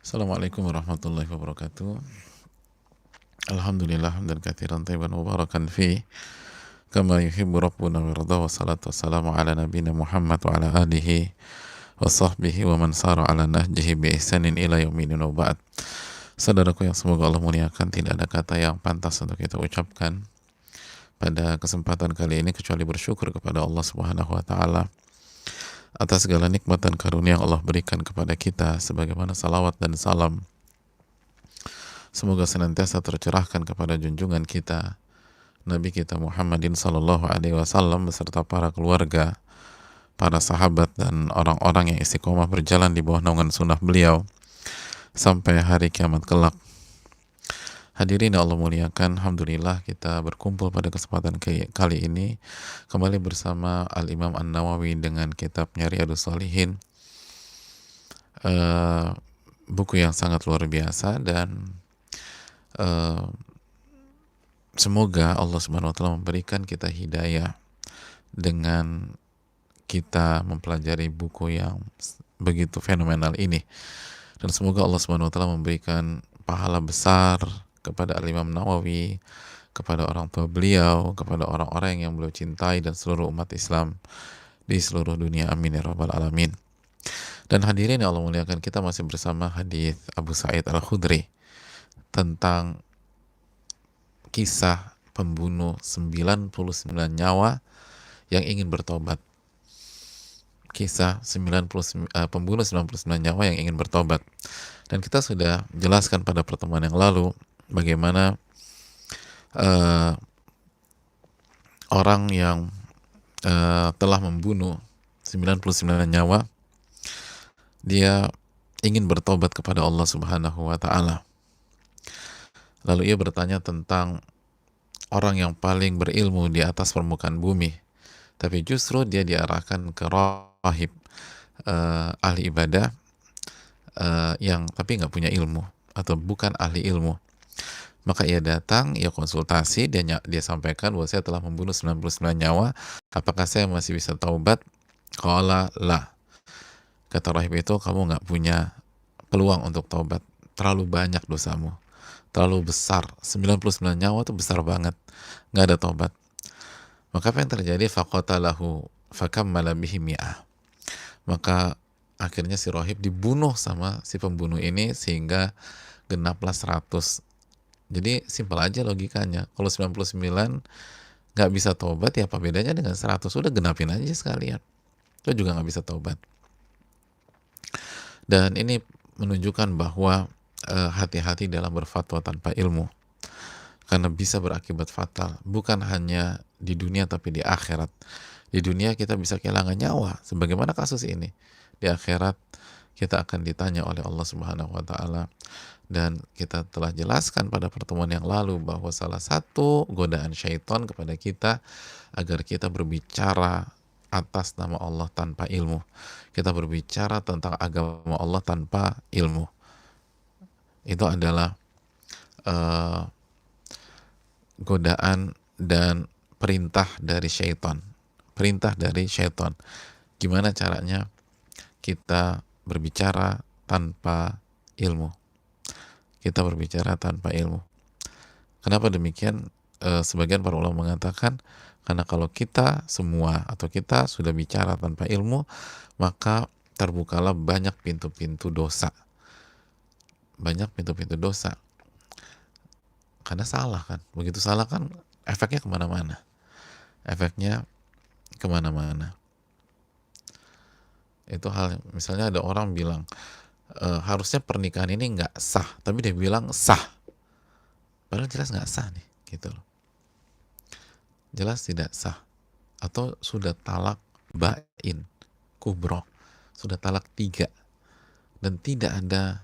Assalamualaikum warahmatullahi wabarakatuh. Alhamdulillah hamdan katsiran tayyiban mubarakan fi kama yuhibbu rabbuna wa yarda, wa salatu wassalamu ala nabiyyina Muhammad wa ala alihi wa sahbihi wa man sara ala nahjihi bi ihsanin ila yaumil wa ba'd. Saudaraku yang semoga Allah muliakan, tidak ada kata yang pantas untuk kita ucapkan pada kesempatan kali ini kecuali bersyukur kepada Allah Subhanahu wa taala atas segala nikmat dan karunia yang Allah berikan kepada kita, sebagaimana salawat dan salam semoga senantiasa tercerahkan kepada junjungan kita Nabi kita Muhammadin sallallahu alaihi wasallam beserta para keluarga, para sahabat dan orang-orang yang istiqomah berjalan di bawah naungan sunnah beliau sampai hari kiamat kelak. Hadirin yang Allah muliakan, alhamdulillah kita berkumpul pada kesempatan kali ini kembali bersama Al-Imam An-Nawawi dengan kitabnya Riyadhus Shalihin, buku yang sangat luar biasa, dan semoga Allah Subhanahu wa taala memberikan kita hidayah dengan kita mempelajari buku yang begitu fenomenal ini, dan semoga Allah Subhanahu wa taala memberikan pahala besar kepada Al-Imam Nawawi, kepada orang tua beliau, kepada orang-orang yang beliau cintai dan seluruh umat Islam di seluruh dunia. Amin ya rabbal alamin. Dan hadirin yang Allah muliakan, kita masih bersama hadis Abu Sa'id Al-Khudri tentang kisah pembunuh 99 nyawa yang ingin bertobat. Kisah pembunuh 99 nyawa yang ingin bertobat. Dan kita sudah jelaskan pada pertemuan yang lalu bagaimana orang yang telah membunuh 99 nyawa, dia ingin bertobat kepada Allah Subhanahu wa taala. Lalu ia bertanya tentang orang yang paling berilmu di atas permukaan bumi, tapi justru dia diarahkan ke rahib, ahli ibadah, yang tapi nggak punya ilmu atau bukan ahli ilmu. Maka ia datang, ia konsultasi, dia sampaikan bahwa saya telah membunuh 99 nyawa, apakah saya masih bisa taubat? Qala la. Kata rahib itu, kamu nggak punya peluang untuk taubat, terlalu banyak dosamu, terlalu besar. 99 nyawa itu besar banget, nggak ada taubat. Maka apa yang terjadi? Faqatalahu fakammala bihi mi'ah. Maka akhirnya si rahib dibunuh sama si pembunuh ini sehingga genaplah 100. Jadi simpel aja logikanya. Kalau 99 nggak bisa taubat, ya apa bedanya dengan 100? Udah genapin aja sekalian, itu juga nggak bisa taubat. Dan ini menunjukkan bahwa hati-hati dalam berfatwa tanpa ilmu, karena bisa berakibat fatal, bukan hanya di dunia tapi di akhirat. Di dunia kita bisa kehilangan nyawa sebagaimana kasus ini. Di akhirat kita akan ditanya oleh Allah Subhanahu wa taala, dan kita telah jelaskan pada pertemuan yang lalu bahwa salah satu godaan syaitan kepada kita agar kita berbicara atas nama Allah tanpa ilmu. Kita berbicara tentang agama Allah tanpa ilmu. Itu adalah godaan dan perintah dari syaitan. Perintah dari syaitan. Gimana caranya kita berbicara tanpa ilmu? Kita berbicara tanpa ilmu. Kenapa demikian? Sebagian para ulama mengatakan karena kalau kita semua atau kita sudah bicara tanpa ilmu, maka terbukalah banyak pintu-pintu dosa. Banyak pintu-pintu dosa. Karena salah kan. Begitu salah kan efeknya kemana-mana. Efeknya kemana-mana. Itu hal, misalnya ada orang bilang harusnya pernikahan ini nggak sah, tapi dia bilang sah, padahal jelas nggak sah nih, gitu loh. Jelas tidak sah. Atau sudah talak bain kubro, sudah talak 3, dan tidak ada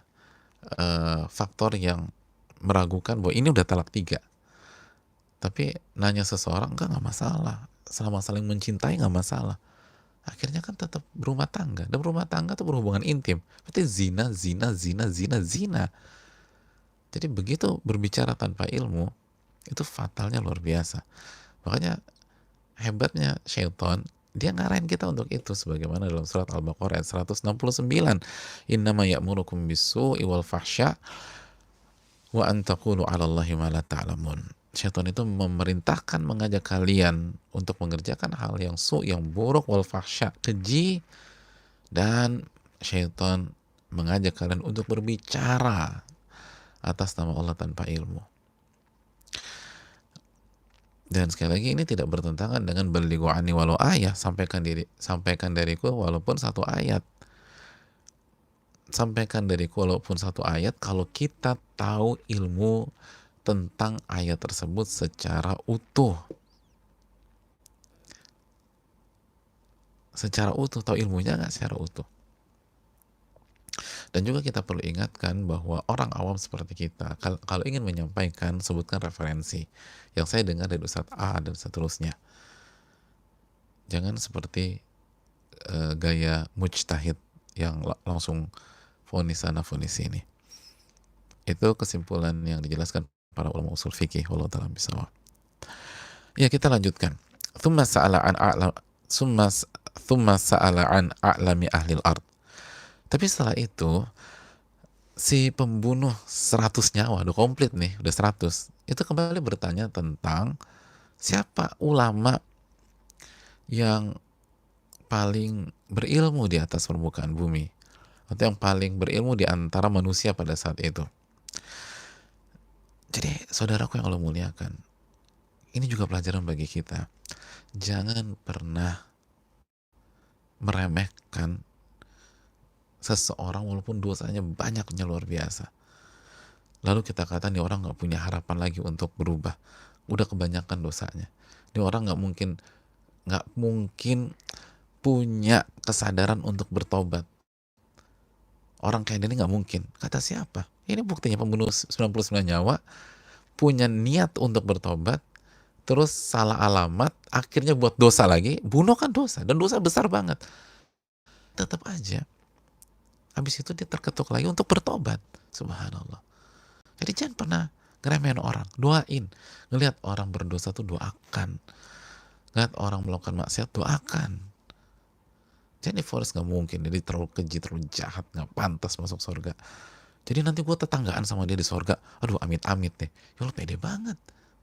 faktor yang meragukan bahwa ini udah talak 3, tapi nanya seseorang nggak masalah, selama saling mencintai nggak masalah. Akhirnya kan tetap berumah tangga, dan berumah tangga itu berhubungan intim. Berarti zina. Jadi begitu berbicara tanpa ilmu, itu fatalnya luar biasa. Makanya hebatnya syaitan, Dia ngarahin kita untuk itu sebagaimana dalam surat Al-Baqarah ayat 169. Innama ya'murukum bis-su'i wal fahsya wa an taqulu 'alallahi ma la ta'lamun. Syaitan itu memerintahkan, mengajak kalian untuk mengerjakan hal yang yang buruk, wal fahsya, keji, dan syaitan mengajak kalian untuk berbicara atas nama Allah tanpa ilmu. Dan sekali lagi ini tidak bertentangan dengan balighu anni walau ayah, sampaikan dariku walaupun satu ayat. Sampaikan dariku walaupun satu ayat kalau kita tahu ilmu tentang ayat tersebut secara utuh. Secara utuh, tahu ilmunya nggak secara utuh. Dan juga kita perlu ingatkan bahwa orang awam seperti kita, kalau ingin menyampaikan, sebutkan referensi yang saya dengar dari Ustadz A dan seterusnya. Jangan seperti gaya mujtahid yang langsung vonis sana vonis sini. Itu kesimpulan yang dijelaskan para ulama usul fikih. Wallahu ta'ala bishawab. Ya, kita lanjutkan. Tsumma sa'ala an a'lami ahlil ard. Tapi setelah itu si pembunuh 100 nyawa, udah komplit nih, udah 100, itu kembali bertanya tentang siapa ulama yang paling berilmu di atas permukaan bumi, atau yang paling berilmu di antara manusia pada saat itu. Jadi saudaraku yang Allah muliakan, ini juga pelajaran bagi kita. Jangan pernah meremehkan seseorang walaupun dosanya banyaknya luar biasa. Lalu kita kata nih orang nggak punya harapan lagi untuk berubah. Udah kebanyakan dosanya. Ini orang nggak mungkin punya kesadaran untuk bertobat. Orang kayak ini nggak mungkin. Kata siapa? Ini buktinya pembunuh 99 nyawa punya niat untuk bertobat, terus salah alamat, akhirnya buat dosa lagi. Bunuh kan dosa, dan dosa besar banget. Tetap aja habis itu dia terketuk lagi untuk bertobat. Subhanallah. Jadi jangan pernah ngeremehin orang, doain. Ngelihat orang berdosa tuh doakan. Ngelihat orang melakukan maksiat, doakan. Jadi Forrest nggak mungkin, jadi terlalu keji, terlalu jahat, nggak pantas masuk surga. Jadi nanti gue tetanggaan sama dia di surga, aduh amit-amit deh. Ya lo pede banget.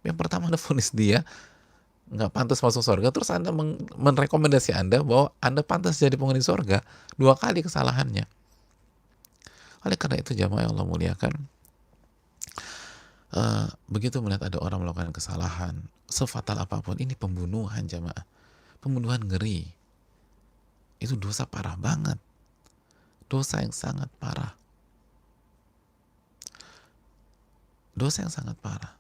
Yang pertama Anda vonis dia nggak pantas masuk surga, terus Anda merekomendasi Anda bahwa Anda pantas jadi penghuni surga. 2 kali kesalahannya. Oleh karena itu jamaah yang Allah muliakan, begitu melihat ada orang melakukan kesalahan sefatal apapun, ini pembunuhan jamaah, pembunuhan ngeri, itu dosa parah banget, dosa yang sangat parah, dosa yang sangat parah.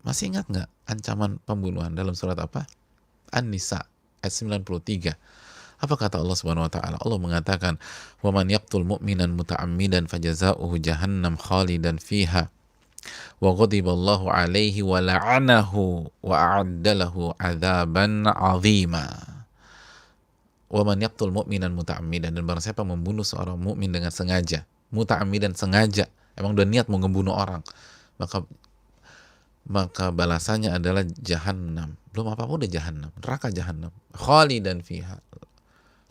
Masih ingat nggak ancaman pembunuhan dalam surat apa? An-Nisa ayat 93. Apa kata Allah Subhanahu wa taala? Allah mengatakan, "Wa man yaqtul mu'minan muta'ammidan fajaza'uhu jahannam khalidan fiha wa ghadiballahu 'alaihi wa la'anahu wa a'adda lahu 'adzaban 'azima." Wa man yaqtul mu'minan muta'ammidan, dan barang siapa membunuh seorang mukmin dengan sengaja, muta'ammidan sengaja, emang udah niat mau membunuh orang, maka balasannya adalah jahannam. Belum apa-apa udah jahannam, neraka jahannam, khalidan fiha,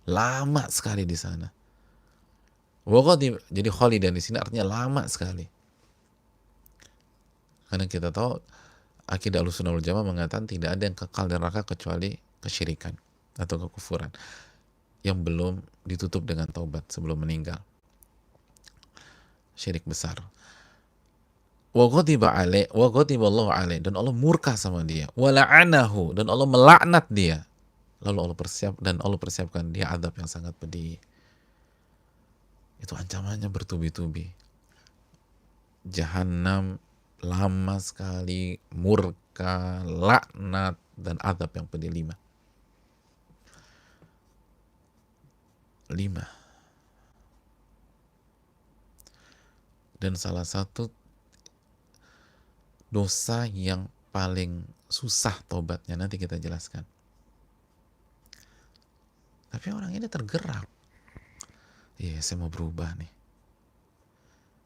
lama sekali di sana. Jadi khalidan di sini artinya lama sekali. Karena kita tahu akidah Ahlussunnah wal Jamaah mengatakan tidak ada yang kekal di neraka kecuali kesyirikan atau kekufuran yang belum ditutup dengan taubat sebelum meninggal. Syirik besar. Wa ghadiballahu alaih, dan Allah murka sama dia. Wa la'anahu, dan Allah melaknat dia. Lalu Allah persiapkan dia azab yang sangat pedih. Itu ancamannya bertubi-tubi. Jahannam lama sekali, murka, laknat, dan azab yang pedih 5. Dan salah satu dosa yang paling susah tobatnya nanti kita jelaskan. Tapi orang ini tergerak. Iya, saya mau berubah nih.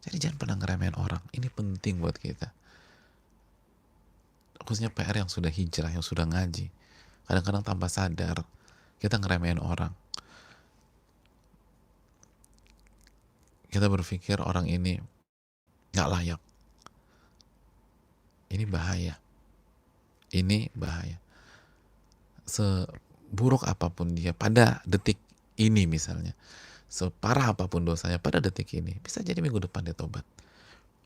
Jadi jangan pernah ngeremehin orang. Ini penting buat kita. Khususnya PR yang sudah hijrah, yang sudah ngaji. Kadang-kadang tanpa sadar kita ngeremehin orang. Kita berpikir orang ini nggak layak. Ini bahaya. Ini bahaya. Seburuk apapun dia pada detik ini misalnya, separah apapun dosanya pada detik ini, bisa jadi minggu depan dia tobat.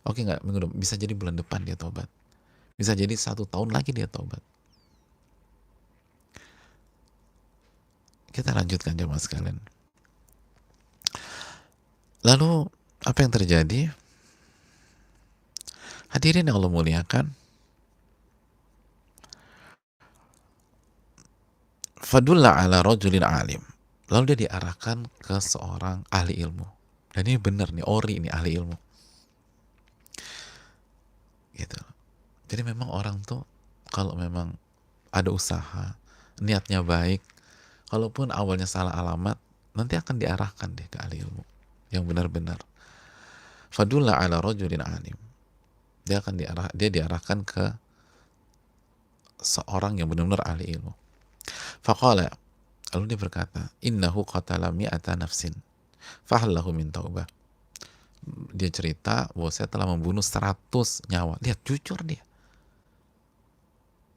Oke nggak, minggu depan, bisa jadi bulan depan dia tobat. Bisa jadi 1 tahun lagi dia tobat. Kita lanjutkan jemaah sekalian. Lalu apa yang terjadi? Hadirin yang Allah muliakan, fadulla ala rajulin alim. Lalu dia diarahkan ke seorang ahli ilmu. Dan ini benar nih, ori ini ahli ilmu. Gitu. Jadi memang orang tuh kalau memang ada usaha, niatnya baik, kalaupun awalnya salah alamat, nanti akan diarahkan deh ke ahli ilmu yang benar-benar. Fadulla ala rajulin alim. Dia diarahkan ke seorang yang benar-benar ahli ilmu. Faqala, lalu dia berkata, innahu qatala mi'ata nafsin fahallahu min taubah. Dia cerita bahwa saya telah membunuh 100 nyawa. Lihat, jujur dia.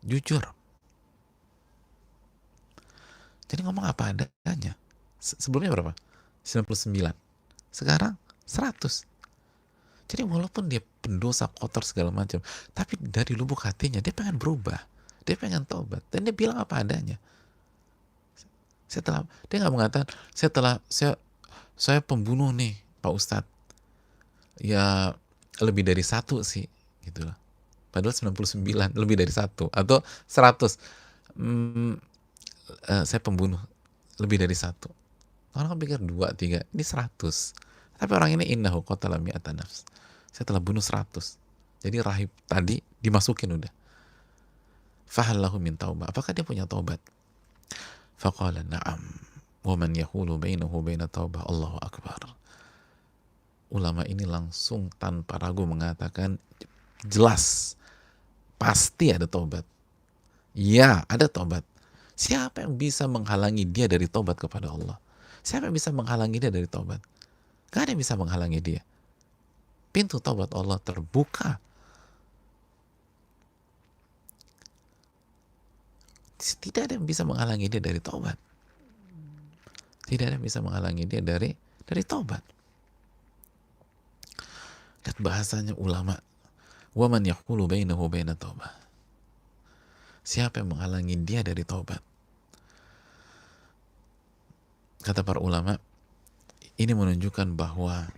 Jujur. Jadi ngomong apa adanya. Sebelumnya berapa? 99. Sekarang 100. Jadi walaupun dia pendosa, kotor segala macam, tapi dari lubuk hatinya dia pengen berubah. Dia pengen taubat. Dan dia bilang apa adanya. Dia nggak mengatakan, saya pembunuh nih, Pak Ustadz. Ya lebih dari 1 sih, gitu lah. Padahal 99, lebih dari 1 atau 100. Saya pembunuh lebih dari 1. Orang kan pikir 2, 3, ini 100. Tapi orang ini innahu qatala mi'ata nafs. Saya telah bunuh 100. Jadi rahib tadi dimasukin udah. Fahallahu min taubah. Apakah dia punya taubat? Faqala na'am. Wa man yahulu bainahu baina taubah. Allahu akbar. Ulama ini langsung tanpa ragu mengatakan jelas, pasti ada taubat. Ya, ada taubat. Siapa yang bisa menghalangi dia dari taubat kepada Allah? Siapa yang bisa menghalangi dia dari taubat? Gak ada yang bisa menghalangi dia. Pintu taubat Allah terbuka. Tidak ada yang bisa menghalangi dia dari taubat. Tidak ada yang bisa menghalangi dia dari taubat. Lihat bahasanya ulama. Wa man yahulu bainahu baina taubah. Siapa yang menghalangi dia dari taubat? Kata para ulama, ini menunjukkan bahwa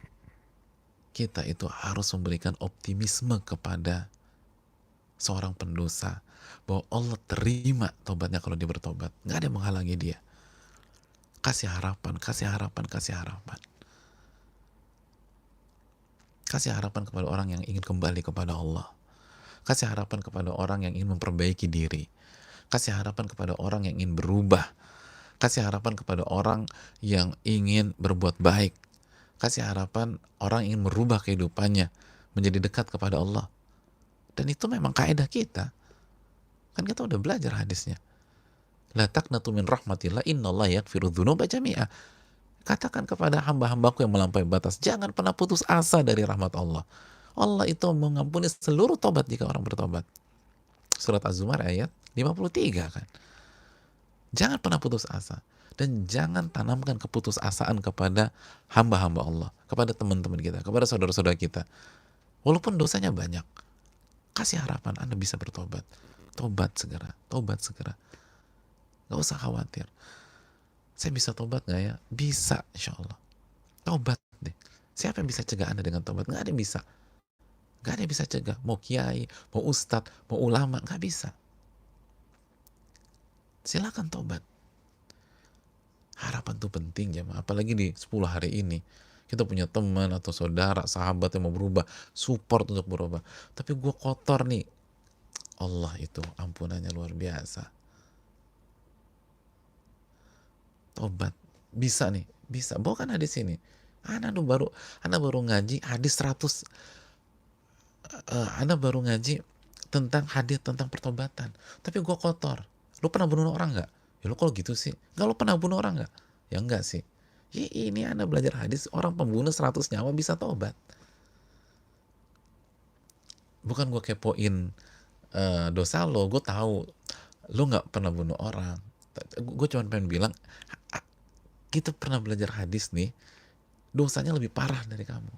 kita itu harus memberikan optimisme kepada seorang pendosa, bahwa Allah terima taubatnya kalau dia bertobat. Nggak ada yang menghalangi dia. Kasih harapan, kasih harapan, kasih harapan. Kasih harapan kepada orang yang ingin kembali kepada Allah. Kasih harapan kepada orang yang ingin memperbaiki diri. Kasih harapan kepada orang yang ingin berubah. Kasih harapan kepada orang yang ingin berbuat baik. Kasih harapan orang yang ingin merubah kehidupannya menjadi dekat kepada Allah. Dan itu memang kaidah kita. Kan kita udah belajar hadisnya. La taqnatu min rahmatillah, innallaha yaghfiru dzunuba jami'a. Katakan kepada hamba-hambaku yang melampaui batas, jangan pernah putus asa dari rahmat Allah. Allah itu mengampuni seluruh tobat jika orang bertobat. Surat Az-Zumar ayat 53 kan. Jangan pernah putus asa. Dan jangan tanamkan keputusasaan kepada hamba-hamba Allah, kepada teman-teman kita, kepada saudara-saudara kita. Walaupun dosanya banyak, kasih harapan Anda bisa bertobat. Tobat segera, tobat segera. Gak usah khawatir. Saya bisa tobat gak ya? Bisa, insya Allah. Tobat deh. Siapa yang bisa cegah Anda dengan tobat? Gak ada yang bisa. Gak ada yang bisa cegah. Mau kiai, mau ustadz, mau ulama, gak bisa. Silakan tobat. Harapan itu penting ya, apalagi di 10 hari ini. Kita punya teman atau saudara, sahabat yang mau berubah, support untuk berubah. Tapi gue kotor nih. Allah itu ampunannya luar biasa. Tobat. Bisa nih, bisa. Bawakan hadis ini. Anda baru ngaji hadis 100. Anda baru ngaji tentang hadis tentang pertobatan. Tapi gue kotor. Lu pernah bunuh orang nggak? Ya lu kalau gitu sih. Nggak, lu pernah bunuh orang nggak? Ya enggak sih. Ya ini Anda belajar hadis, orang pembunuh 100 nyawa bisa tobat. Bukan gue kepoin dosa lo, gue tahu lo nggak pernah bunuh orang. Gue cuma pengen bilang, kita pernah belajar hadis nih, dosanya lebih parah dari kamu.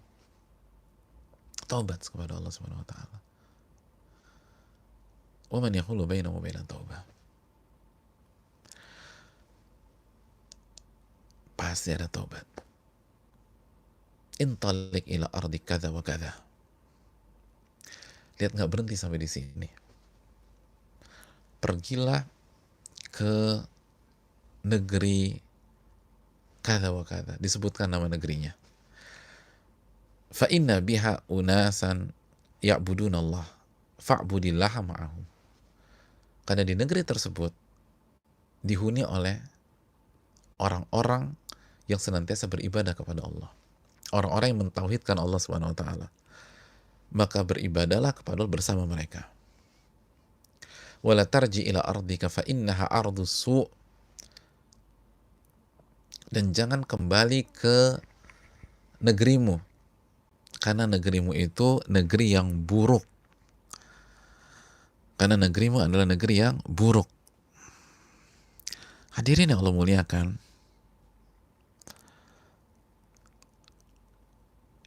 Taubat kepada Allah Subhanahu wa taala. Wa man yahulu bainahu wa bainan taubah. Pasti ada taubat. Intalik ila ardi kada wa kada. Lihat, nggak berhenti sampai di sini. Pergilah ke negeri kada wa kada. Disebutkan nama negerinya. Fa inna biha unasan ya'budunallah fa'budillaha ma'ahum. Karena di negeri tersebut dihuni oleh orang-orang yang senantiasa beribadah kepada Allah. Orang-orang yang mentauhidkan Allah Subhanahu wa taala. Maka beribadahlah kepada Allah bersama mereka. Wala tarji ila ardika fa innaha ardus su'. Dan jangan kembali ke negerimu, karena negerimu itu negeri yang buruk. Karena negerimu adalah negeri yang buruk. Hadirin yang Allah muliakan,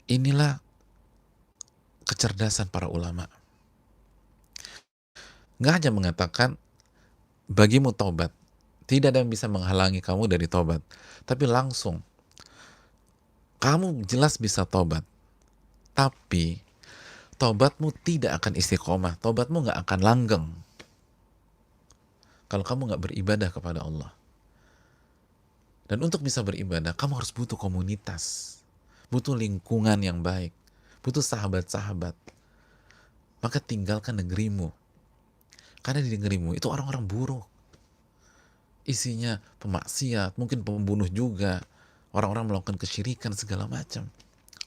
inilah kecerdasan para ulama. Nggak hanya mengatakan bagimu taubat, tidak ada yang bisa menghalangi kamu dari taubat, tapi langsung kamu jelas bisa taubat, tapi taubatmu tidak akan istiqomah, taubatmu nggak akan langgeng kalau kamu nggak beribadah kepada Allah. Dan untuk bisa beribadah, kamu harus butuh komunitas, butuh lingkungan yang baik, butuh sahabat-sahabat. Maka tinggalkan negerimu, karena di negerimu itu orang-orang buruk, isinya pemaksiat, mungkin pembunuh juga, orang-orang melakukan kesyirikan segala macam,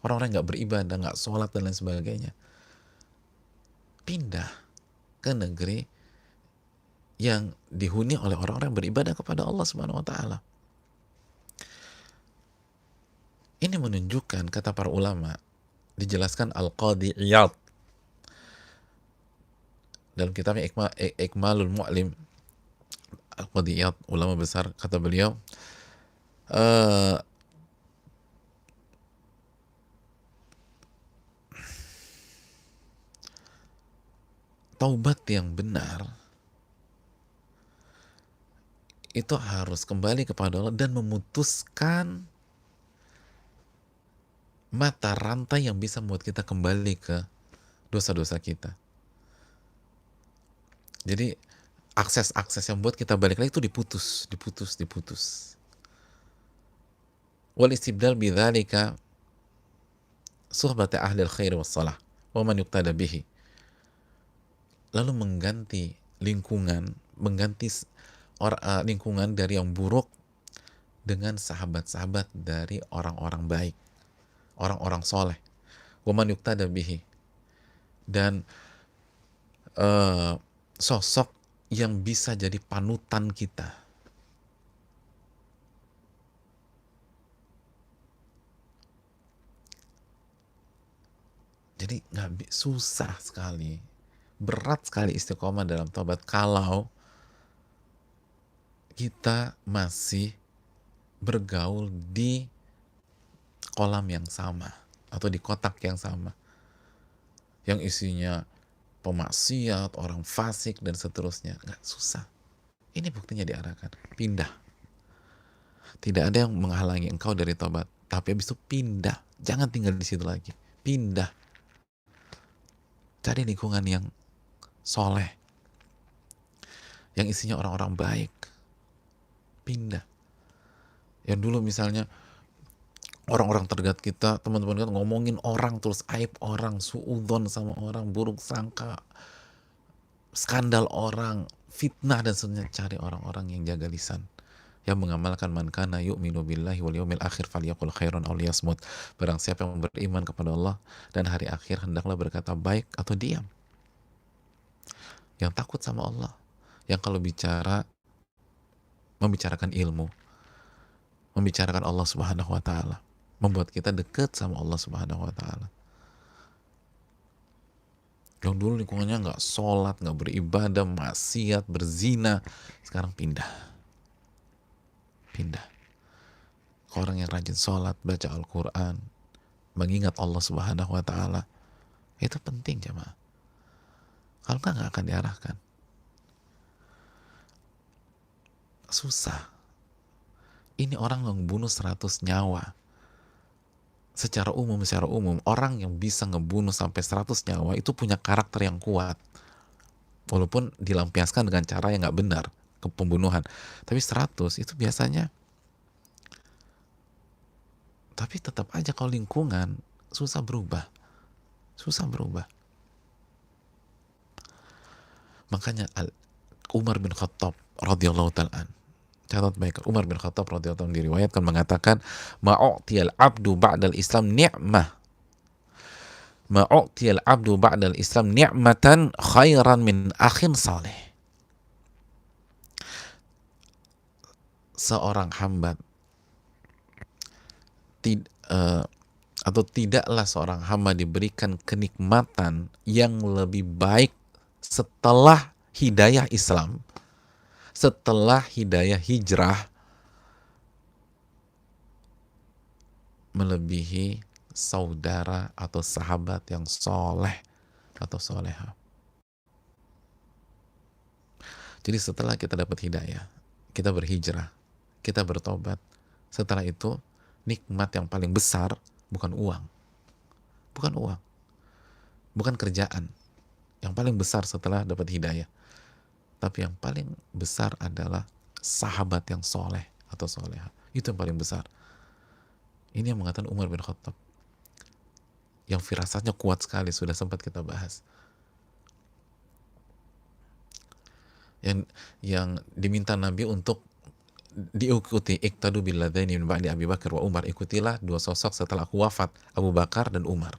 orang-orang nggak beribadah, nggak sholat dan lain sebagainya. Pindah ke negeri yang dihuni oleh orang-orang yang beribadah kepada Allah Subhanahu wa taala. Ini menunjukkan, kata para ulama, dijelaskan Al-Qadhi Iyad dalam kitabnya Ikmalul Mu'lim. Al-Qadhi Iyad, ulama besar, kata beliau, taubat yang benar itu harus kembali kepada Allah dan memutuskan mata rantai yang bisa membuat kita kembali ke dosa-dosa kita. Jadi akses-akses yang buat kita balik lagi itu diputus. Wal istibdal bidzalika suhbata ahlil khair wassalah wa man yuqtada bihi. Lalu mengganti lingkungan, lingkungan dari yang buruk dengan sahabat-sahabat dari orang-orang baik, orang-orang soleh. Wa man yuqtada bihi. Dan sosok yang bisa jadi panutan kita. Jadi susah sekali, berat sekali istiqomah dalam taubat kalau kita masih bergaul di kolam yang sama atau di kotak yang sama, yang isinya pemaksiat, orang fasik, dan seterusnya. Nggak, susah. Ini buktinya diarahkan. Pindah. Tidak ada yang menghalangi engkau dari tobat. Tapi habis itu pindah. Jangan tinggal di situ lagi. Pindah. Cari lingkungan yang soleh. Yang isinya orang-orang baik. Pindah. Yang dulu misalnya orang-orang terdekat kita, teman-teman kita ngomongin orang terus, aib orang, suudzon sama orang, buruk sangka, skandal orang, fitnah dan seterusnya. Cari orang-orang yang jaga lisan, yang mengamalkan man kana yu'minu billahi wal yawmil akhir falyaqul khairan aw liyasmut. Barang siapa yang beriman kepada Allah dan hari akhir, hendaklah berkata baik atau diam. Yang takut sama Allah, yang kalau bicara membicarakan ilmu, membicarakan Allah Subhanahu wa taala, membuat kita dekat sama Allah Subhanahu wa taala. Yang dulu lingkungannya nggak sholat, nggak beribadah, maksiat, berzina, sekarang pindah ke orang yang rajin sholat, baca Al-Quran, mengingat Allah Subhanahu wa taala. Itu penting jemaah. Kalau nggak akan diarahkan. Susah. Ini orang yang membunuh 100 nyawa. Secara umum, orang yang bisa ngebunuh sampai 100 nyawa itu punya karakter yang kuat. Walaupun dilampiaskan dengan cara yang nggak benar, ke pembunuhan. Tapi 100 itu biasanya. Tapi tetap aja kalau lingkungan susah berubah. Makanya Umar bin Khattab radhiyallahu ta'ala, catat baik, Umar bin Khattab radhiyallahu ta'ala diriwayatkan mengatakan, ma'u'tiyal abdu ba'dal Islam ni'mah, ma'u'tiyal abdu ba'dal Islam ni'matan khairan min akhin saleh. Seorang hamba atau tidaklah seorang hamba diberikan kenikmatan yang lebih baik setelah hidayah Islam, setelah hidayah hijrah, melebihi saudara atau sahabat yang soleh atau soleha. Jadi setelah kita dapat hidayah, kita berhijrah, kita bertobat, setelah itu nikmat yang paling besar bukan uang, bukan kerjaan. Yang paling besar setelah dapat hidayah, tapi yang paling besar adalah sahabat yang soleh atau soleha. Itu yang paling besar. Ini yang mengatakan Umar bin Khattab, yang firasatnya kuat sekali, sudah sempat kita bahas. Yang diminta Nabi untuk diikuti, iqtadu billadaini min ba'di Abi Bakar wa Umar, ikutilah dua sosok setelah aku wafat, Abu Bakar dan Umar.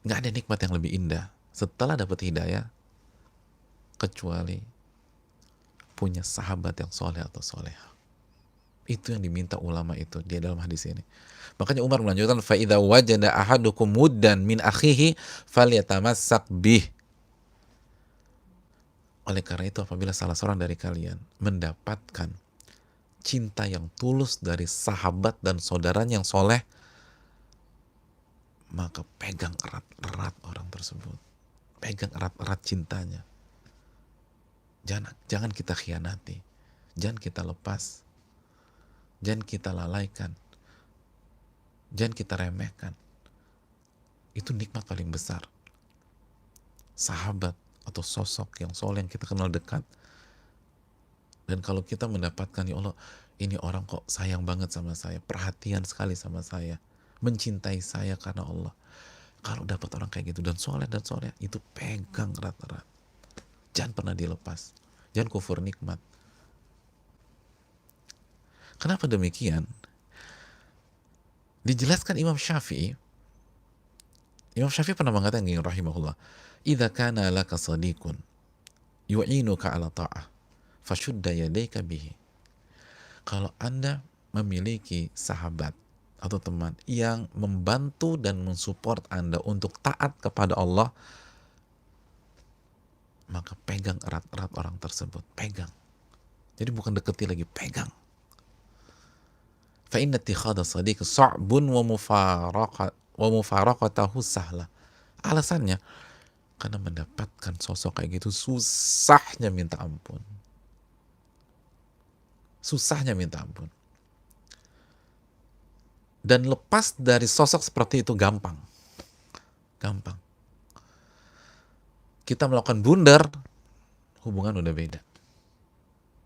Nggak ada nikmat yang lebih indah setelah dapat hidayah kecuali punya sahabat yang soleh atau soleha. Itu yang diminta ulama itu di dalam hadis ini. Makanya Umar melanjutkan, fa idza wajada ahadukum muddan min akhihi falyatamassak bih. Oleh karena itu, apabila salah seorang dari kalian mendapatkan cinta yang tulus dari sahabat dan saudaranya yang soleh, maka pegang erat-erat orang tersebut. Pegang erat-erat cintanya. Jangan kita khianati. Jangan kita lepas. Jangan kita lalaikan. Jangan kita remehkan. Itu nikmat paling besar. Sahabat atau sosok yang soleh yang kita kenal dekat. Dan kalau kita mendapatkan, ya Allah, ini orang kok sayang banget sama saya, perhatian sekali sama saya, mencintai saya karena Allah. Kalau dapat orang kayak gitu dan soleh, itu pegang erat-erat. Jangan pernah dilepas. Jangan kufur nikmat. Kenapa demikian? Dijelaskan Imam Syafi'i pernah mengatakan gini rahimahullah, idza kana laka sadiqun yu'inuka ala ta'ah fashudda yadayka bihi. Kalau Anda memiliki sahabat atau teman yang membantu dan mensupport Anda untuk taat kepada Allah, maka pegang erat-erat orang tersebut. Pegang. Jadi bukan deketi lagi, pegang. Fa inna ittikhadha sadiq sa'bun wa mufaraqatahu sahla. Alasannya karena mendapatkan sosok kayak gitu susahnya minta ampun. Dan lepas dari sosok seperti itu gampang. Kita melakukan blunder, hubungan udah beda.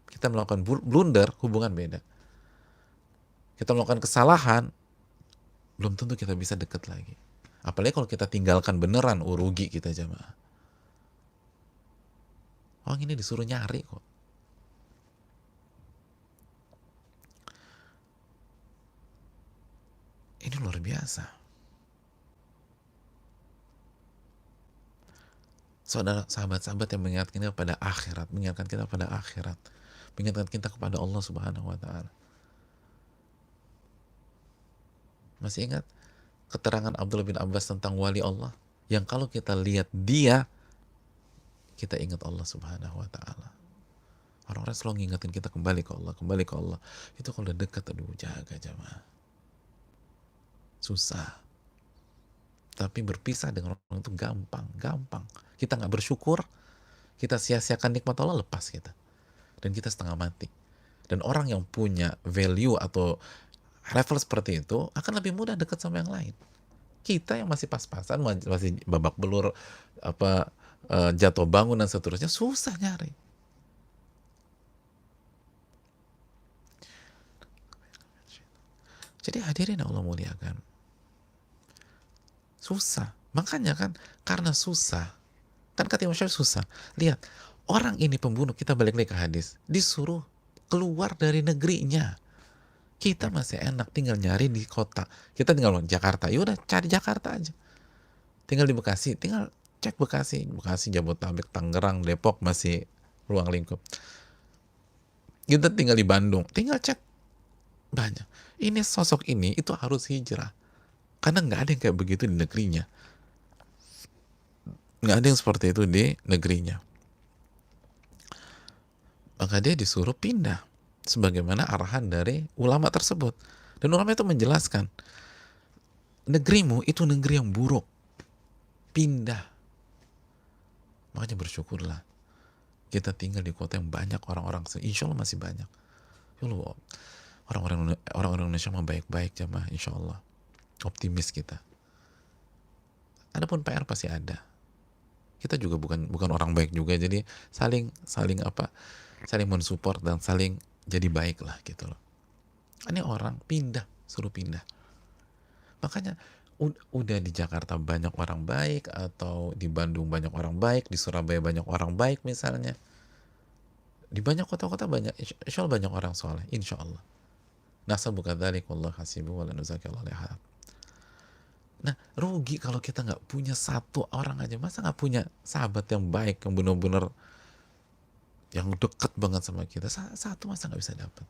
Kita melakukan blunder, hubungan beda. Kita melakukan kesalahan, belum tentu kita bisa dekat lagi. Apalagi kalau kita tinggalkan beneran, rugi kita jamaah. Orang ini disuruh nyari kok. Ini luar biasa. Saudara, sahabat-sahabat yang mengingatkan kita pada akhirat, mengingatkan kita kepada Allah Subhanahu wa taala. Masih ingat keterangan Abdullah bin Abbas tentang wali Allah? Yang kalau kita lihat dia, kita ingat Allah Subhanahu wa taala. Orang-orang selalu ngingetin kita kembali ke Allah, kembali ke Allah. Itu kalau udah dekat, aduh jaga jamaah. Susah. Tapi berpisah dengan orang itu gampang. Kita nggak bersyukur, kita sia-siakan nikmat Allah, lepas kita. Dan kita setengah mati. Dan orang yang punya value atau level seperti itu akan lebih mudah dekat sama yang lain. Kita yang masih pas-pasan, masih babak belur, jatuh bangun dan seterusnya, susah nyari. Jadi hadirin Allah muliakan, susah. Makanya kan, karena susah, kan kata Imam Syafi'i susah. Lihat, orang ini pembunuh, kita balik lagi ke hadis, disuruh keluar dari negerinya. Kita masih enak tinggal nyari di kota. Kita tinggal di Jakarta, yaudah cari Jakarta aja. Tinggal di Bekasi, tinggal cek Bekasi, Jabodetabek, Tangerang, Depok masih ruang lingkup. Kita tinggal di Bandung, tinggal cek banyak. Ini sosok ini itu harus hijrah, karena nggak ada yang kayak begitu di negerinya, nggak ada yang seperti itu di negerinya. Maka dia disuruh pindah, sebagaimana arahan dari ulama tersebut. Dan ulama itu menjelaskan, negerimu itu negeri yang buruk, pindah. Makanya bersyukurlah kita tinggal di kota yang banyak orang-orang, insya Allah masih banyak. Ya Allah, orang-orang Indonesia mah baik-baik jamaah, insya Allah. Optimis kita. Adapun PR pasti ada. Kita juga bukan orang baik juga, jadi saling mensupport dan saling jadi baik lah gitu loh. Ini orang pindah, suruh pindah. Makanya udah di Jakarta banyak orang baik, atau di Bandung banyak orang baik, di Surabaya banyak orang baik misalnya. Di banyak kota-kota banyak, insya Allah banyak orang soleh, insya Allah. Nasabu kadzalik wallahu hasibuh wa la nuzaki Allah lihat. Nah, rugi kalau kita nggak punya satu orang aja. Masa nggak punya sahabat yang baik, yang benar-benar yang dekat banget sama kita? Satu masa nggak bisa dapat?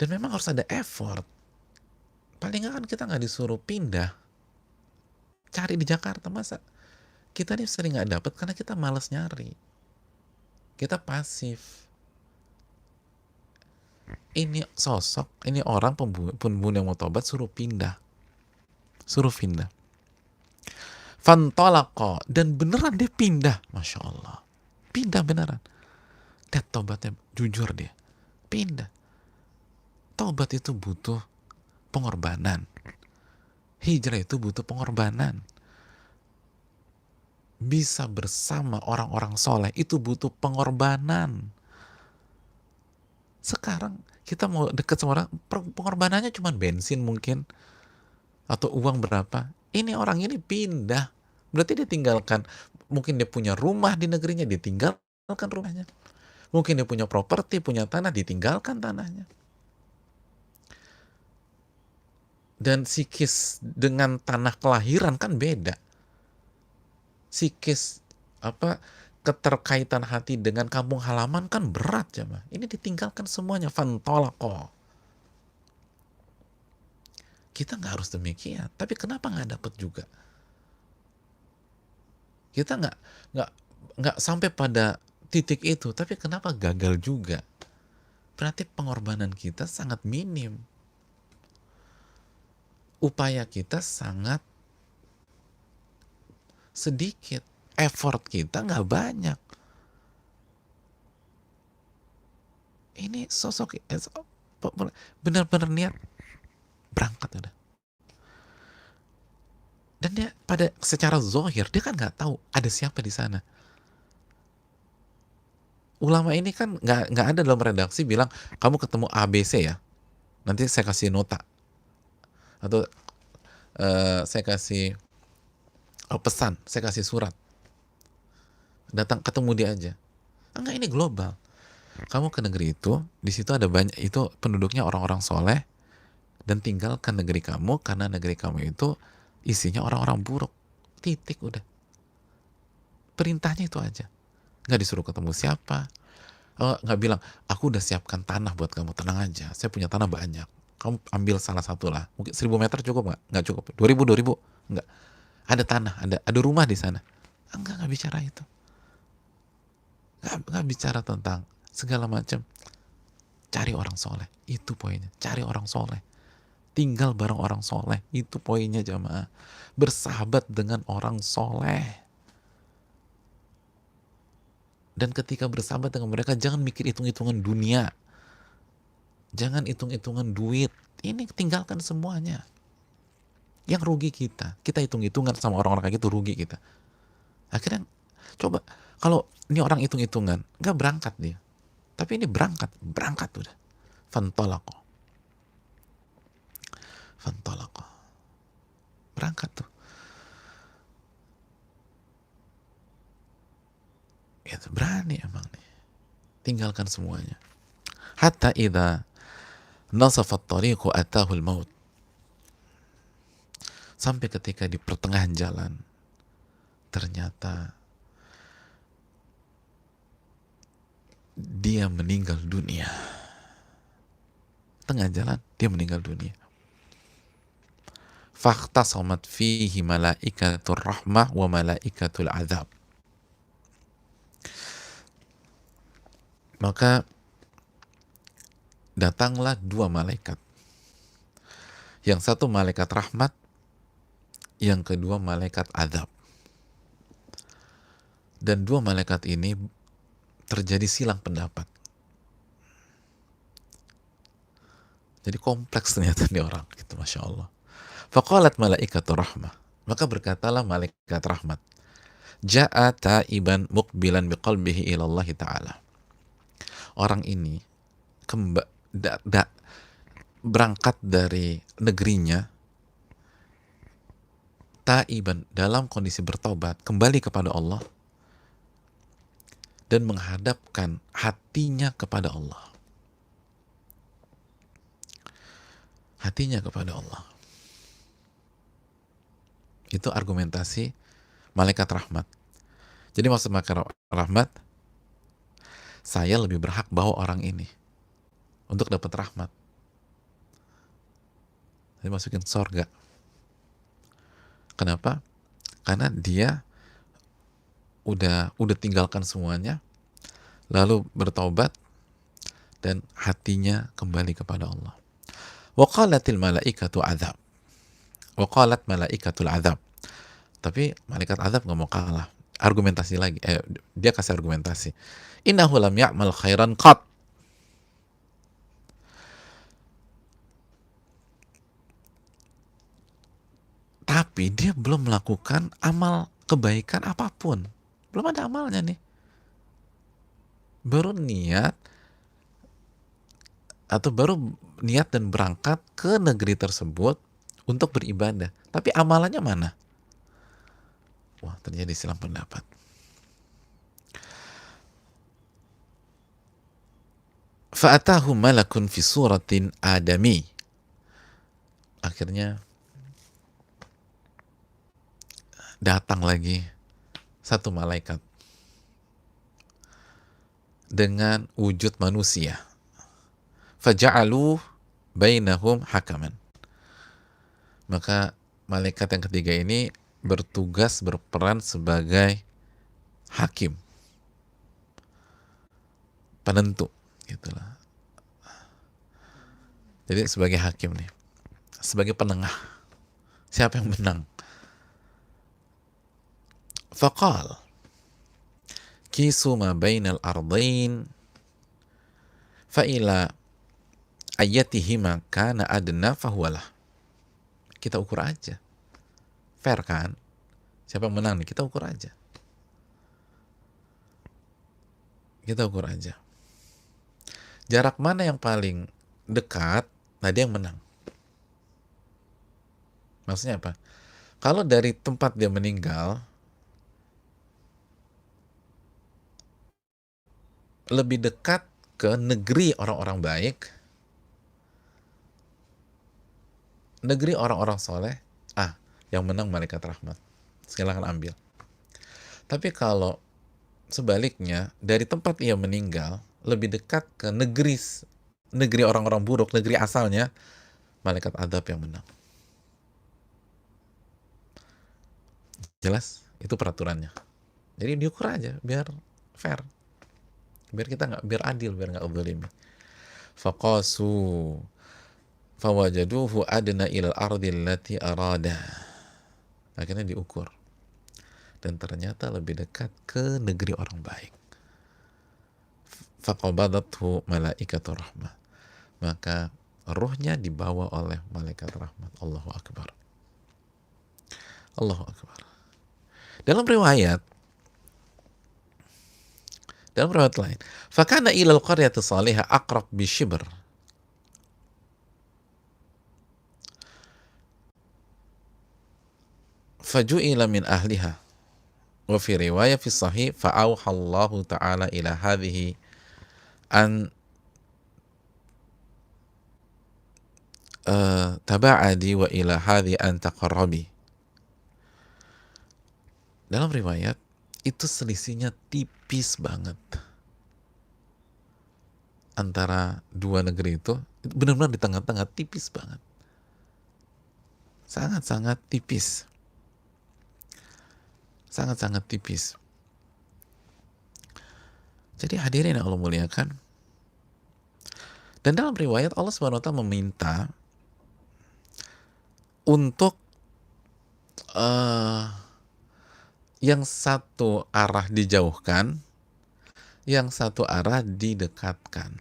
Dan memang harus ada effort. Paling nggak kan kita nggak disuruh pindah, cari di Jakarta. Masa kita nih sering nggak dapat karena kita malas nyari, kita pasif. Ini sosok, ini orang pembunuh yang mau tobat, suruh pindah. Fantolako, dan beneran dia pindah, masya Allah, pindah beneran. Lihat tobatnya, jujur dia, pindah. Tobat itu butuh pengorbanan, hijrah itu butuh pengorbanan. Bisa bersama orang-orang soleh itu butuh pengorbanan. Sekarang kita mau deket sama orang, pengorbanannya cuma bensin mungkin, atau uang berapa. Ini orang ini pindah, berarti dia tinggalkan, mungkin dia punya rumah di negerinya, dia tinggalkan rumahnya. Mungkin dia punya properti, punya tanah, ditinggalkan tanahnya. Dan psikis dengan tanah kelahiran kan beda. Psikis keterkaitan hati dengan kampung halaman kan berat jemaah. Ini ditinggalkan semuanya, fantolako. Kita nggak harus demikian, tapi kenapa nggak dapat juga? Kita nggak sampai pada titik itu, tapi kenapa gagal juga? Berarti pengorbanan kita sangat minim, upaya kita sangat sedikit, effort kita nggak banyak. Ini sosok benar-benar niat berangkat udah. Dan dia pada secara zohir dia kan nggak tahu ada siapa di sana. Ulama ini kan nggak ada dalam redaksi bilang kamu ketemu ABC ya, nanti saya kasih nota, atau saya kasih pesan, saya kasih surat, datang ketemu dia aja. Enggak, ini global. Kamu ke negeri itu, di situ ada banyak, itu penduduknya orang-orang soleh, dan tinggalkan negeri kamu karena negeri kamu itu isinya orang-orang buruk. Titik udah. Perintahnya itu aja. Nggak disuruh ketemu siapa. Nggak bilang, aku udah siapkan tanah buat kamu, tenang aja, saya punya tanah banyak, kamu ambil salah satu lah, mungkin 1.000 meter cukup nggak? Nggak cukup. 2.000 nggak, ada tanah, ada rumah di sana. Nggak bicara itu. Nggak bicara tentang segala macam. Cari orang soleh, itu poinnya. Cari orang soleh, tinggal bareng orang soleh, itu poinnya jamaah. Bersahabat dengan orang soleh. Dan ketika bersahabat dengan mereka, jangan mikir hitung-hitungan dunia, jangan hitung-hitungan duit. Ini tinggalkan semuanya. Yang rugi kita hitung-hitungan sama orang-orang kayak gitu, rugi kita. Akhirnya coba, kalau ini orang hitung-hitungan, nggak berangkat dia. Tapi ini berangkat udah. Fantolako. Berangkat tuh. Itu berani emang nih. Tinggalkan semuanya. Hatta idza nasafat tariqu atahul maut. Sampai ketika di pertengahan jalan, ternyata dia meninggal dunia. Tengah jalan, dia meninggal dunia. Fakhtasamat fihi malaikatur rahmah wa malaikatul azab. Maka datanglah dua malaikat. Yang satu malaikat rahmat, yang kedua malaikat azab. Dan dua malaikat ini terjadi silang pendapat. Jadi kompleks ternyata nih orang, gitu, Masya Allah. Faqalat malaikatur rahmah. Maka berkatalah malaikat rahmat. Ja'a ta'iban muqbilan biqalbihi ilallahi ta'ala. Orang ini berangkat dari negerinya, ta'iban, dalam kondisi bertobat, kembali kepada Allah, dan menghadapkan hatinya kepada Allah. Hatinya kepada Allah. Itu argumentasi malaikat rahmat. Jadi maksud malaikat rahmat, saya lebih berhak bawa orang ini untuk dapat rahmat. Saya masukin surga. Kenapa? Karena dia udah tinggalkan semuanya, lalu bertaubat dan hatinya kembali kepada Allah. Wa qalatil malaikatu azab. Wa qalat malaikatul azab. Tapi malaikat azab nggak mau kalah. Argumentasi lagi. Dia kasih argumentasi. Innahu lam ya'mal khairan qat. Tapi dia belum melakukan amal kebaikan apapun. Belum ada amalnya nih. Baru niat dan berangkat ke negeri tersebut untuk beribadah. Tapi amalannya mana? Wah, terjadi silang pendapat. Fa'atahu malakun fi suratin adami. Akhirnya datang lagi satu malaikat dengan wujud manusia. Faja'alu bainahum hakaman. Maka malaikat yang ketiga ini berperan sebagai hakim, penentu, gitulah. Jadi sebagai hakim nih, sebagai penengah, siapa yang menang. Faqal kisu ma bainal ardain fa ila ayatihima kana adna fahuwalah. Kita ukur aja, fair kan? Siapa yang menang nih? Kita ukur aja. Jarak mana yang paling dekat, nah dia yang menang. Maksudnya apa? Kalau dari tempat dia meninggal lebih dekat ke negeri orang-orang baik, negeri orang-orang soleh, yang menang malaikat rahmat. Silakan ambil. Tapi kalau sebaliknya, dari tempat ia meninggal lebih dekat ke negeri orang-orang buruk, negeri asalnya, malaikat adab yang menang. Jelas? Itu peraturannya. Jadi diukur aja biar fair, biar adil, biar nggak zalimi. Faqasu fawajaduhu adna ilal ardi allati arada. Akhirnya diukur dan ternyata lebih dekat ke negeri orang baik. Faqabadathu malaikatu rahmah. Maka ruhnya dibawa oleh malaikat rahmat. Allahu akbar. Allahu akbar. Dalam riwayat lain, fakana ilal qaryati salihah aqrab bishibr. Faju'ila min ahliha. Wa fi riwayah fi sahih fa'auha Allah ta'ala ila hadhihi an taba'adi wa ila hadhi an taqarrabi. Dalam riwayat itu selisihnya tipis banget antara dua negeri itu benar-benar di tengah-tengah, tipis banget, sangat-sangat tipis, sangat-sangat tipis. Jadi hadirin yang Allah muliakan, dan dalam riwayat Allah SWT meminta untuk yang satu arah dijauhkan, yang satu arah didekatkan.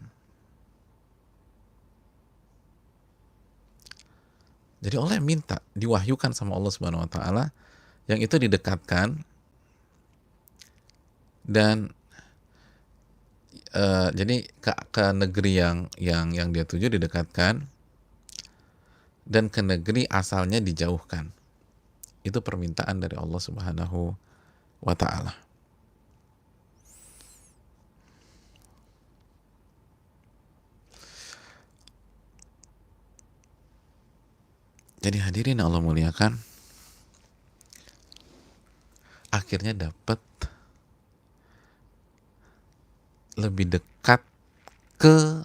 Jadi Allah yang minta, diwahyukan sama Allah Subhanahu wa taala, yang itu didekatkan, dan jadi ke negeri yang dia tuju didekatkan, dan ke negeri asalnya dijauhkan. Itu permintaan dari Allah Subhanahu wa taala. Jadi hadirin Allah muliakan, akhirnya dapat lebih dekat ke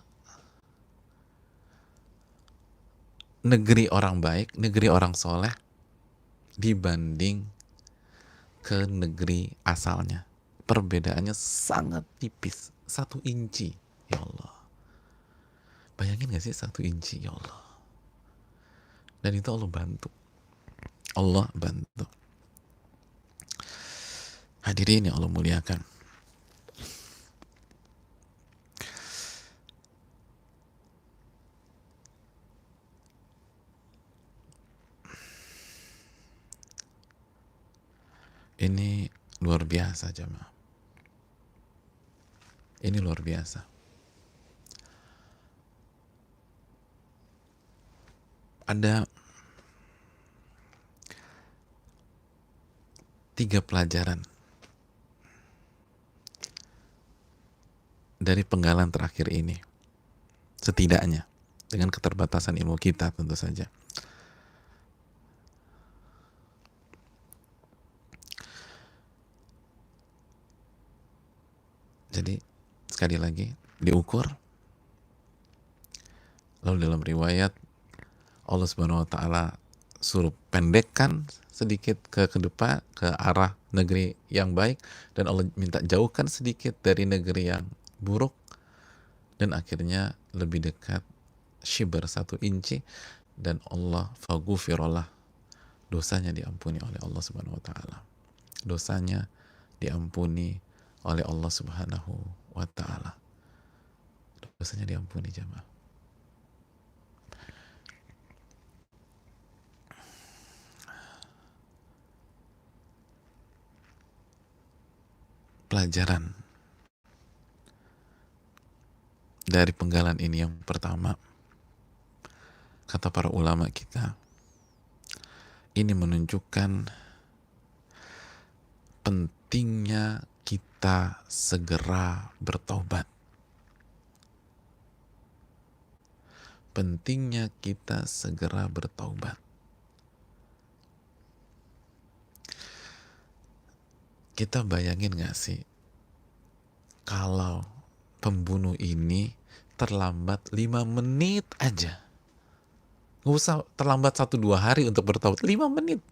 negeri orang baik, negeri orang soleh, dibanding ke negeri asalnya. Perbedaannya sangat tipis, 1 inci. Ya Allah, bayangin gak sih 1 inci? Ya Allah. Dan itu Allah bantu. Allah bantu. Hadirin yang Allah muliakan, ini luar biasa jemaah. Ini luar biasa. Ada 3 pelajaran dari penggalan terakhir ini, setidaknya, dengan keterbatasan ilmu kita tentu saja. Jadi sekali lagi diukur, lalu dalam riwayat Allah Subhanahu wa taala suruh pendekkan sedikit ke depan, ke arah negeri yang baik, dan Allah minta jauhkan sedikit dari negeri yang buruk, dan akhirnya lebih dekat shibr, 1 inci, dan Allah faghufirallah, dosanya diampuni oleh Allah Subhanahu wa taala. Dosanya diampuni oleh Allah Subhanahu wa taala. Dosanya diampuni jemaah. Pelajaran dari penggalan ini yang pertama, kata para ulama kita, ini menunjukkan pentingnya kita segera bertaubat. Pentingnya kita segera bertaubat. Kita bayangin gak sih kalau pembunuh ini terlambat 5 menit aja. Nggak usah terlambat 1-2 hari untuk bertaubat, 5 menit.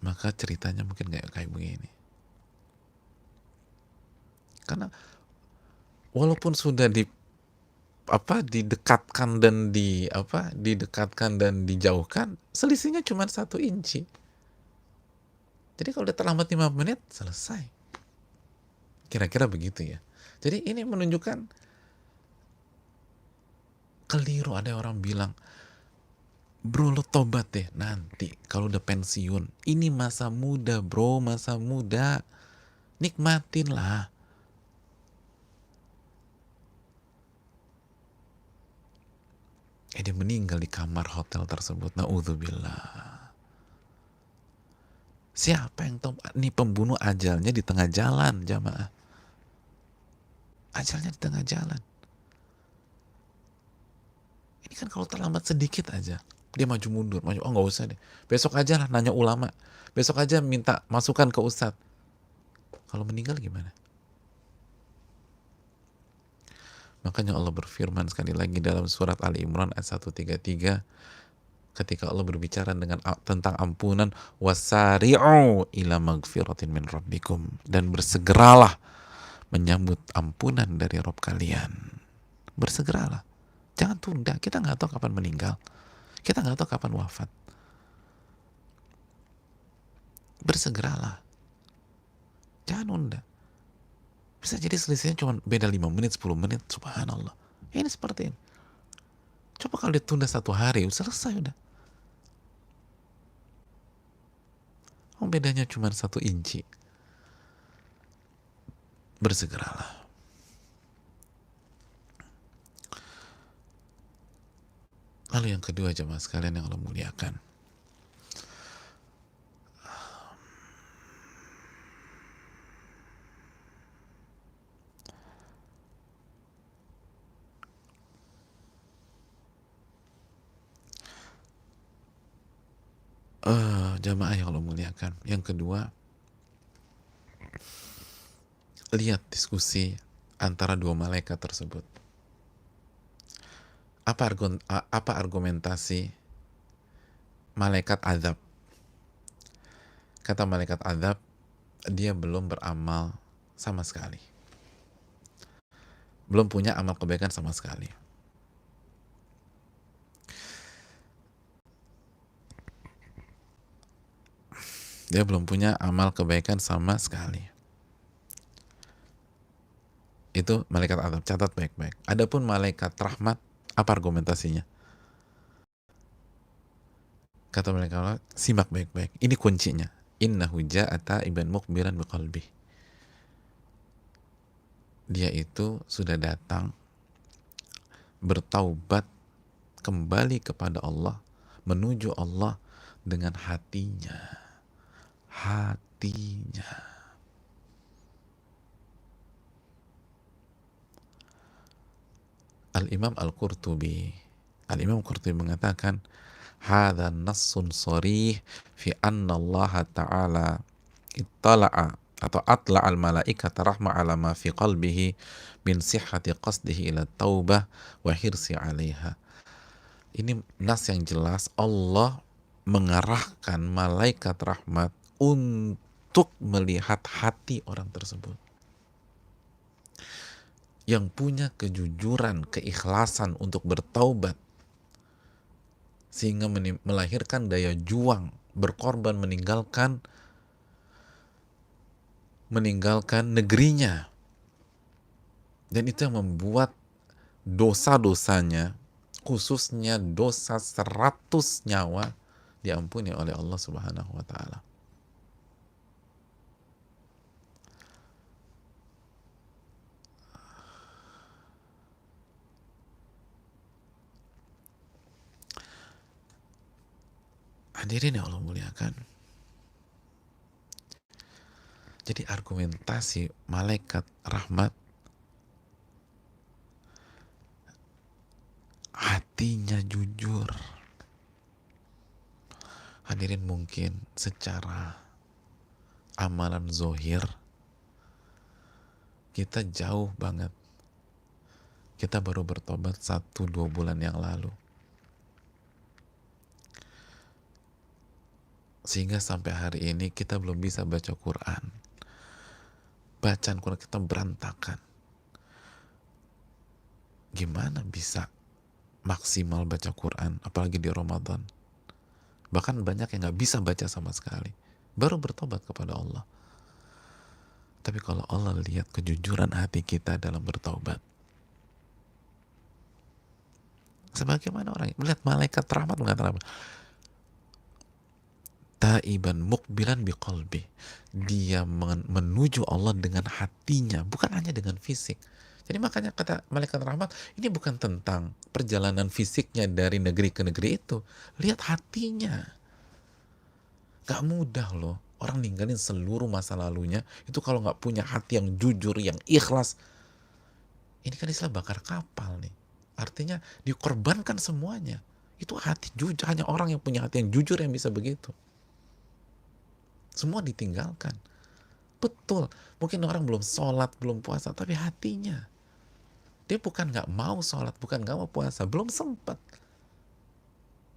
Maka ceritanya mungkin kayak begini. Karena walaupun sudah didekatkan dan dijauhkan, selisihnya cuma 1 inci. Jadi kalau udah terlambat 5 menit, selesai. Kira-kira begitu ya. Jadi ini menunjukkan keliru. Ada orang bilang, bro lo tobat deh nanti kalau udah pensiun. Ini masa muda bro, masa muda. Nikmatin lah. Dia meninggal di kamar hotel tersebut. Na'udzubillah. Siapa yang tahu? Nih pembunuh ajalnya di tengah jalan, jamaah. Ajalnya di tengah jalan. Ini kan kalau terlambat sedikit aja, dia maju mundur, maju, oh nggak usah deh. Besok aja lah nanya ulama. Besok aja minta masukan ke ustadz. Kalau meninggal gimana? Makanya Allah berfirman sekali lagi dalam surat Ali Imran ayat 133, ketika Allah berbicara tentang ampunan, wasari'u ila magfiratin min rabbikum, dan bersegeralah menyambut ampunan dari Rabb kalian. Bersegeralah. Jangan tunda. Kita nggak tahu kapan meninggal. Kita nggak tahu kapan wafat. Bersegeralah. Jangan nunda. Bisa jadi selisihnya cuma beda 5 menit, 10 menit. Subhanallah. Ini seperti ini. Coba kalau ditunda 1 hari, selesai udah. Oh, bedanya cuma 1 inci. Bersegeralah. Lalu yang kedua, jemaah sekalian yang Allah muliakan, jamaah yang Allah muliakan, yang kedua, lihat diskusi antara 2 malaikat tersebut. Apa argumentasi malaikat azab? Kata malaikat azab, dia belum beramal sama sekali. Belum punya amal kebaikan sama sekali. Dia belum punya amal kebaikan sama sekali. Itu malaikat azab, catat baik-baik. Adapun malaikat rahmat, apa argumentasinya? Kata malaikat rahmat, simak baik-baik. Ini kuncinya. Innahu ja'a ta'iban muqbiran biqalbih. Dia itu sudah datang bertaubat kembali kepada Allah, menuju Allah dengan hatinya. Al-Imam Al-Qurtubi mengatakan, hadza nassun sharih fi anna Allah Ta'ala ittala'a atau atla al-malaikata rahma ala ma fi qalbihi min sihhati qasdihi ila taubah wa hirsi 'alaiha. Ini nas yang jelas, Allah mengarahkan malaikat rahmat untuk melihat hati orang tersebut yang punya kejujuran, keikhlasan untuk bertaubat, sehingga melahirkan daya juang, berkorban, meninggalkan negerinya. Dan itu yang membuat dosa-dosanya, khususnya dosa 100 nyawa, diampuni oleh Allah Subhanahu wa Ta'ala. Hadirin yang Allah muliakan. Jadi argumentasi malaikat rahmat, hatinya jujur, Hadirin, mungkin secara amalan zohir kita jauh banget. Kita baru bertobat 1-2 bulan yang lalu. Sehingga sampai hari ini kita belum bisa baca Quran. Bacaan Quran kita berantakan. Gimana bisa maksimal baca Quran, apalagi di Ramadan? Bahkan banyak yang gak bisa baca sama sekali. Baru bertobat kepada Allah. Tapi kalau Allah lihat kejujuran hati kita dalam bertobat, sebagaimana orang melihat malaikat rahmat mengatakan apa? Taiban mukbilan biqalbi. Dia menuju Allah dengan hatinya, bukan hanya dengan fisik. Jadi makanya kata malaikat rahmat, ini bukan tentang perjalanan fisiknya dari negeri ke negeri itu. Lihat hatinya. Gak mudah loh orang ninggalin seluruh masa lalunya itu kalau gak punya hati yang jujur, yang ikhlas. Ini kan istilah bakar kapal nih. Artinya dikorbankan semuanya. Itu hati jujur, hanya orang yang punya hati yang jujur yang bisa begitu. Semua ditinggalkan. Betul, mungkin orang belum sholat, belum puasa, tapi hatinya. Dia bukan gak mau sholat, bukan gak mau puasa, belum sempat.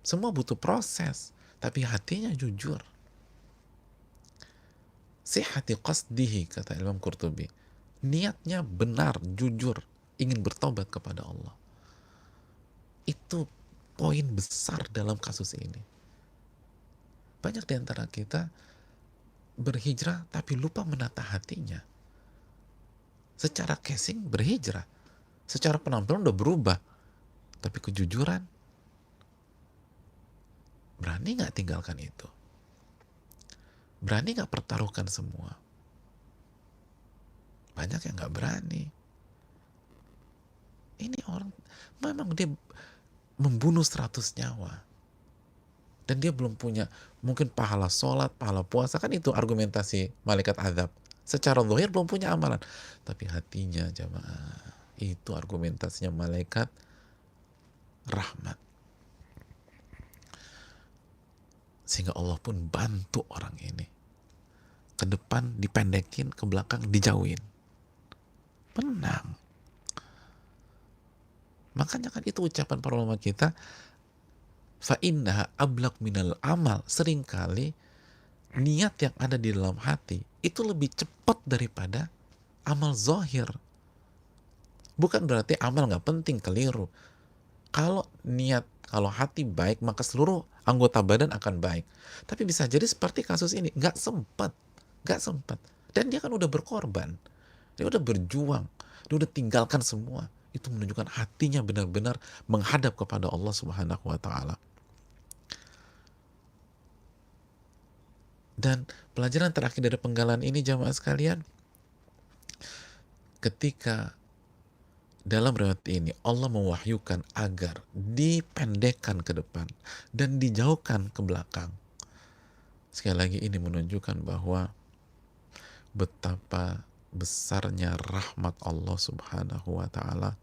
Semua butuh proses, tapi hatinya jujur. Sihhati qasdihi, kata Imam Qurtubi. Niatnya benar, jujur, ingin bertobat kepada Allah. Itu poin besar dalam kasus ini. Banyak di antara kita berhijrah tapi lupa menata hatinya. Secara casing berhijrah, secara penampilan udah berubah, tapi kejujuran, berani gak tinggalkan itu? Berani gak pertaruhkan semua? Banyak yang gak berani. Ini orang memang dia membunuh 100 nyawa dan dia belum punya mungkin pahala sholat, pahala puasa, kan itu argumentasi malaikat azab. Secara zahir belum punya amalan, tapi hatinya jamaah, itu argumentasinya malaikat rahmat. Sehingga Allah pun bantu orang ini. Ke depan dipendekin, ke belakang dijauhin. Menang. Makanya kan itu ucapan para ulama kita, fa innaha ablaq minal amal. Seringkali niat yang ada di dalam hati itu lebih cepat daripada amal zahir. Bukan berarti amal nggak penting, keliru. Kalau niat, kalau hati baik, maka seluruh anggota badan akan baik. Tapi bisa jadi seperti kasus ini, nggak sempat. Dan dia kan udah berkorban, dia udah berjuang, dia udah tinggalkan semua. Itu menunjukkan hatinya benar-benar menghadap kepada Allah Subhanahu wa Ta'ala. Dan pelajaran terakhir dari penggalan ini, jamaah sekalian, ketika dalam riwayat ini Allah mewahyukan agar dipendekkan ke depan dan dijauhkan ke belakang. Sekali lagi ini menunjukkan bahwa betapa besarnya rahmat Allah Subhanahu wa Ta'ala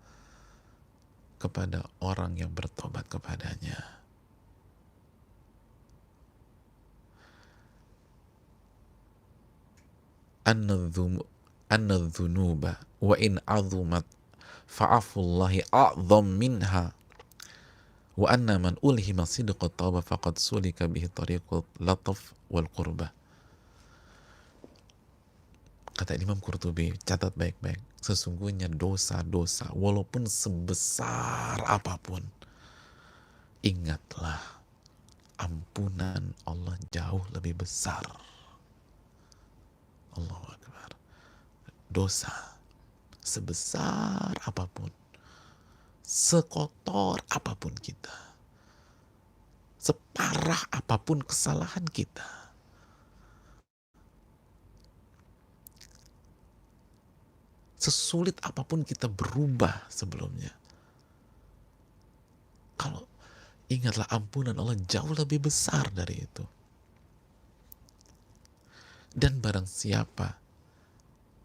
kepada orang yang bertobat kepadanya. An-dzunuba wa in azumat fa'afullahi a'zam minha wa anna man ulhima sidqa tauba faqad sulika bihi tariqul lataf wal qurbah. Kata Imam Qurtubi, catat baik-baik, sesungguhnya dosa-dosa walaupun sebesar apapun, ingatlah ampunan Allah jauh lebih besar. Allahu Akbar. Dosa sebesar apapun, sekotor apapun kita, separah apapun kesalahan kita, sesulit apapun kita berubah sebelumnya, kalau ingatlah ampunan Allah jauh lebih besar dari itu. Dan barang siapa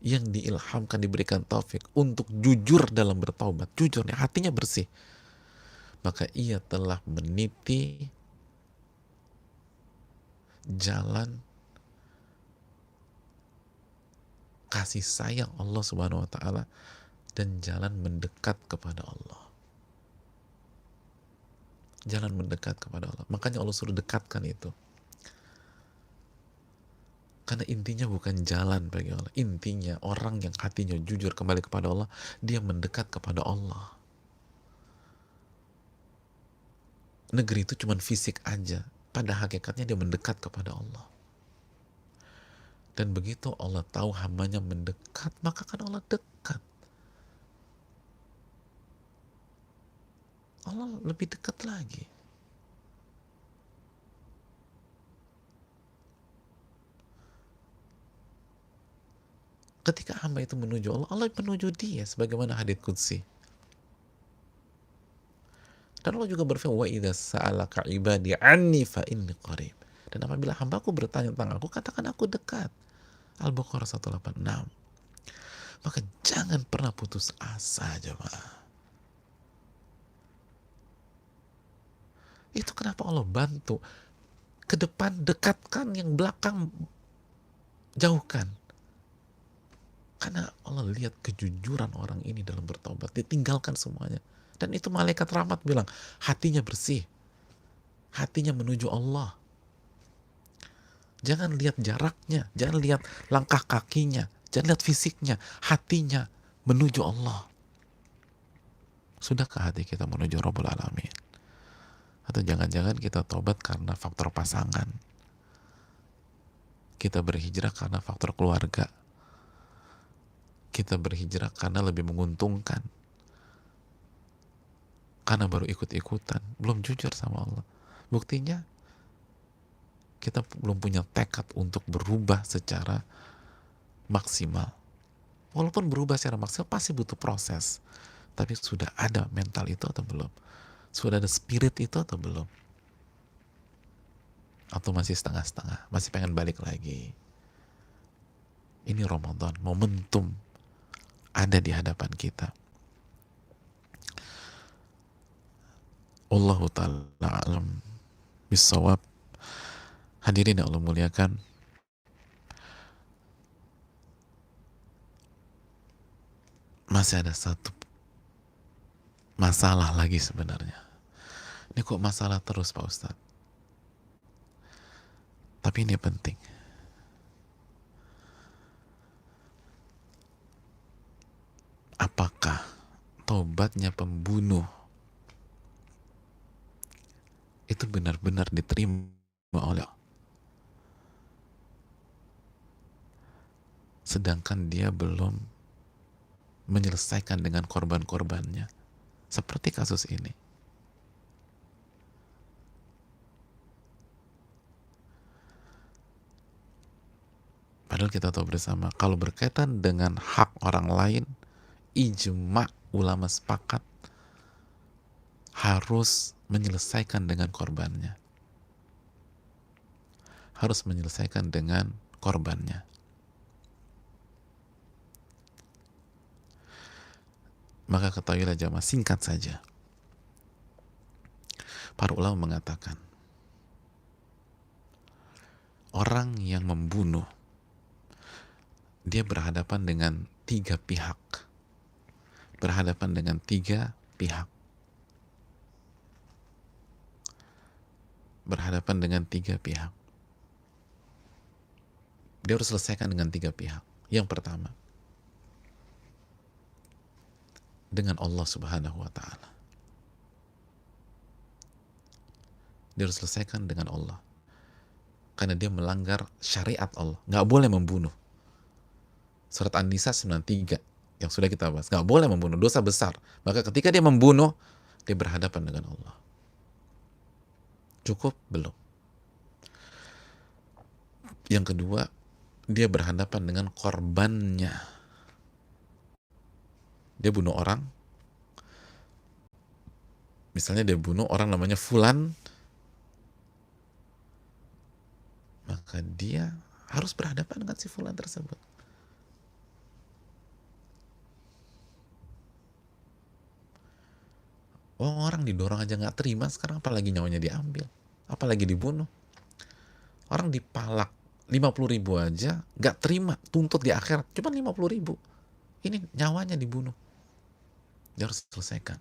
yang diilhamkan, diberikan taufik untuk jujur dalam bertaubat, jujur, hatinya bersih, maka ia telah meniti jalan kasih sayang Allah Subhanahu wa taala dan jalan mendekat kepada Allah. Jalan mendekat kepada Allah. Makanya Allah suruh dekatkan itu. Karena intinya bukan jalan bagi Allah. Intinya orang yang hatinya jujur kembali kepada Allah, dia mendekat kepada Allah. Negeri itu cuma fisik aja. Pada hakikatnya dia mendekat kepada Allah. Dan begitu Allah tahu hambanya mendekat, maka kan Allah dekat. Allah lebih dekat lagi. Ketika hamba itu menuju Allah, Allah menuju dia sebagaimana hadits qudsi. Dan Allah juga berfirman, wa idza sa'alaka ibadi anni fa inni qarib. Dan apabila hambaku bertanya tentang aku, katakan aku dekat. Al-Baqarah 186. Maka jangan pernah putus asa, jemaah. Itu kenapa Allah bantu. Ke depan dekatkan, yang belakang jauhkan. Karena Allah lihat kejujuran orang ini dalam bertobat. Ditinggalkan semuanya. Dan itu malaikat rahmat bilang, hatinya bersih. Hatinya menuju Allah. Jangan lihat jaraknya. Jangan lihat langkah kakinya. Jangan lihat fisiknya. Hatinya menuju Allah. Sudahkah hati kita menuju Rabbul Alamin? Atau jangan-jangan kita tobat karena faktor pasangan. Kita berhijrah karena faktor keluarga. Kita berhijrah karena lebih menguntungkan. Karena baru ikut-ikutan. Belum jujur sama Allah. Buktinya, kita belum punya tekad untuk berubah secara maksimal. Walaupun berubah secara maksimal, pasti butuh proses. Tapi sudah ada mental itu atau belum? Sudah ada spirit itu atau belum? Atau masih setengah-setengah? Masih pengen balik lagi? Ini Ramadan, momentum ada di hadapan kita. Allahu ta'ala alam bisawab. Hadirin yang Allah muliakan, masih ada satu masalah lagi sebenarnya. Ini kok masalah terus Pak Ustadz? Tapi ini penting. Apakah tobatnya pembunuh itu benar-benar diterima oleh Allah? Sedangkan dia belum menyelesaikan dengan korban-korbannya. Seperti kasus ini. Padahal kita tahu bersama, kalau berkaitan dengan hak orang lain, ijma ulama sepakat harus menyelesaikan dengan korbannya. Harus menyelesaikan dengan korbannya. Maka ketahuilah jamaah, singkat saja. Para ulama mengatakan, orang yang membunuh, dia berhadapan dengan tiga pihak. Berhadapan dengan tiga pihak. Berhadapan dengan tiga pihak. Dia harus selesaikan dengan tiga pihak. Yang pertama, dengan Allah Subhanahu wa ta'ala. Dia harus selesaikan dengan Allah. Karena dia melanggar syariat Allah. Nggak boleh membunuh. Surat An-Nisa 93 yang sudah kita bahas. Nggak boleh membunuh, dosa besar. Maka ketika dia membunuh, dia berhadapan dengan Allah. Cukup? Belum. Yang kedua, dia berhadapan dengan korbannya. Dia bunuh orang. Misalnya dia bunuh orang namanya Fulan. Maka dia harus berhadapan dengan si Fulan tersebut. Orang didorong aja nggak terima, sekarang apalagi nyawanya diambil, apalagi dibunuh. Orang dipalak 50.000 aja nggak terima, tuntut di akhirat cuma 50.000. Ini nyawanya dibunuh, dia harus selesaikan.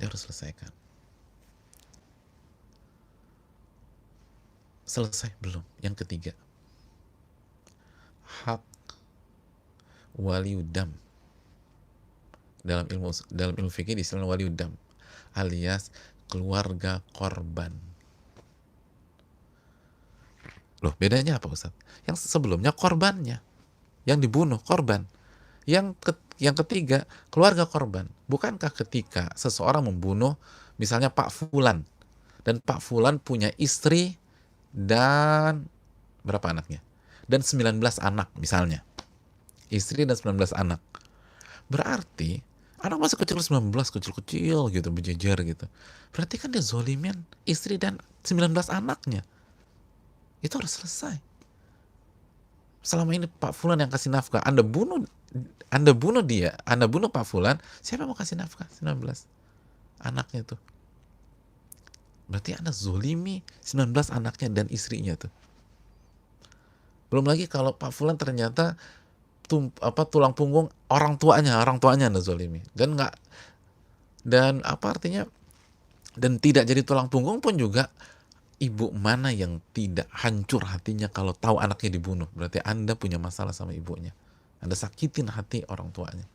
Dia harus selesaikan. Selesai belum? Yang ketiga, hak waliudam. Dalam ilmu fikih di istilah waliudam alias keluarga korban. Loh, bedanya apa Ustaz? Yang sebelumnya korbannya, yang dibunuh korban. Yang ketiga, keluarga korban. Bukankah ketika seseorang membunuh misalnya Pak Fulan, dan Pak Fulan punya istri dan berapa anaknya? Dan 19 anak misalnya. Istri dan 19 anak. Berarti anak masih kecil 19, kecil-kecil gitu, berjejer gitu. Berarti kan dia zolimin istri dan 19 anaknya. Itu harus selesai. Selama ini Pak Fulan yang kasih nafkah, Anda bunuh dia, Anda bunuh Pak Fulan, siapa yang mau kasih nafkah 19 anaknya tuh? Berarti Anda zolimi 19 anaknya dan istrinya tuh. Belum lagi kalau Pak Fulan ternyata tulang punggung orang tuanya Anda zolimi. Dan apa artinya? Dan tidak jadi tulang punggung pun juga, ibu mana yang tidak hancur hatinya kalau tahu anaknya dibunuh? Berarti Anda punya masalah sama ibunya. Anda sakitin hati orang tuanya.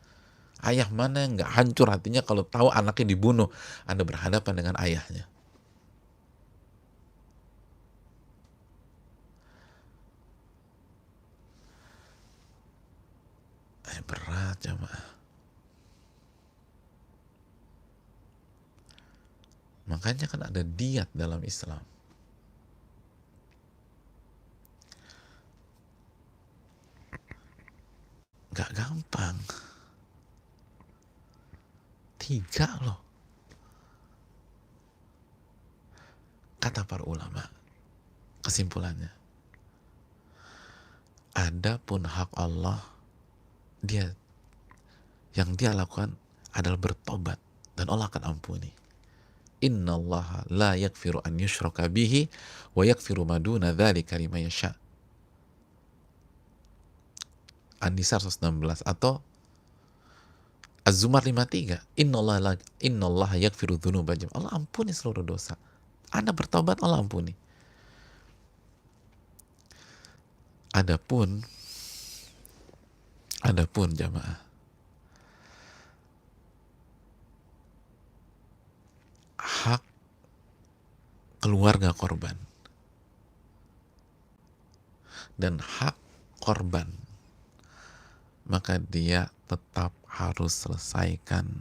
Ayah mana yang nggak hancur hatinya kalau tahu anaknya dibunuh? Anda berhadapan dengan ayahnya. Berat jamaah. Makanya kan ada diat dalam Islam. Gak gampang. 3 loh. Kata para ulama, kesimpulannya, adapun hak Allah, yang dia lakukan adalah bertobat dan Allah akan ampuni. Innallaha la yakfiru an yushraka bihi wa yakfiru ma duna dzalika liman yasha. An-Nisa 116 atau Az-Zumar 53. Innallaha yakfiru dzunuba jami'an. Allah ampuni seluruh dosa. Anda bertobat, Allah ampuni. Adapun jamaah, hak keluarga korban dan hak korban, maka dia tetap harus selesaikan.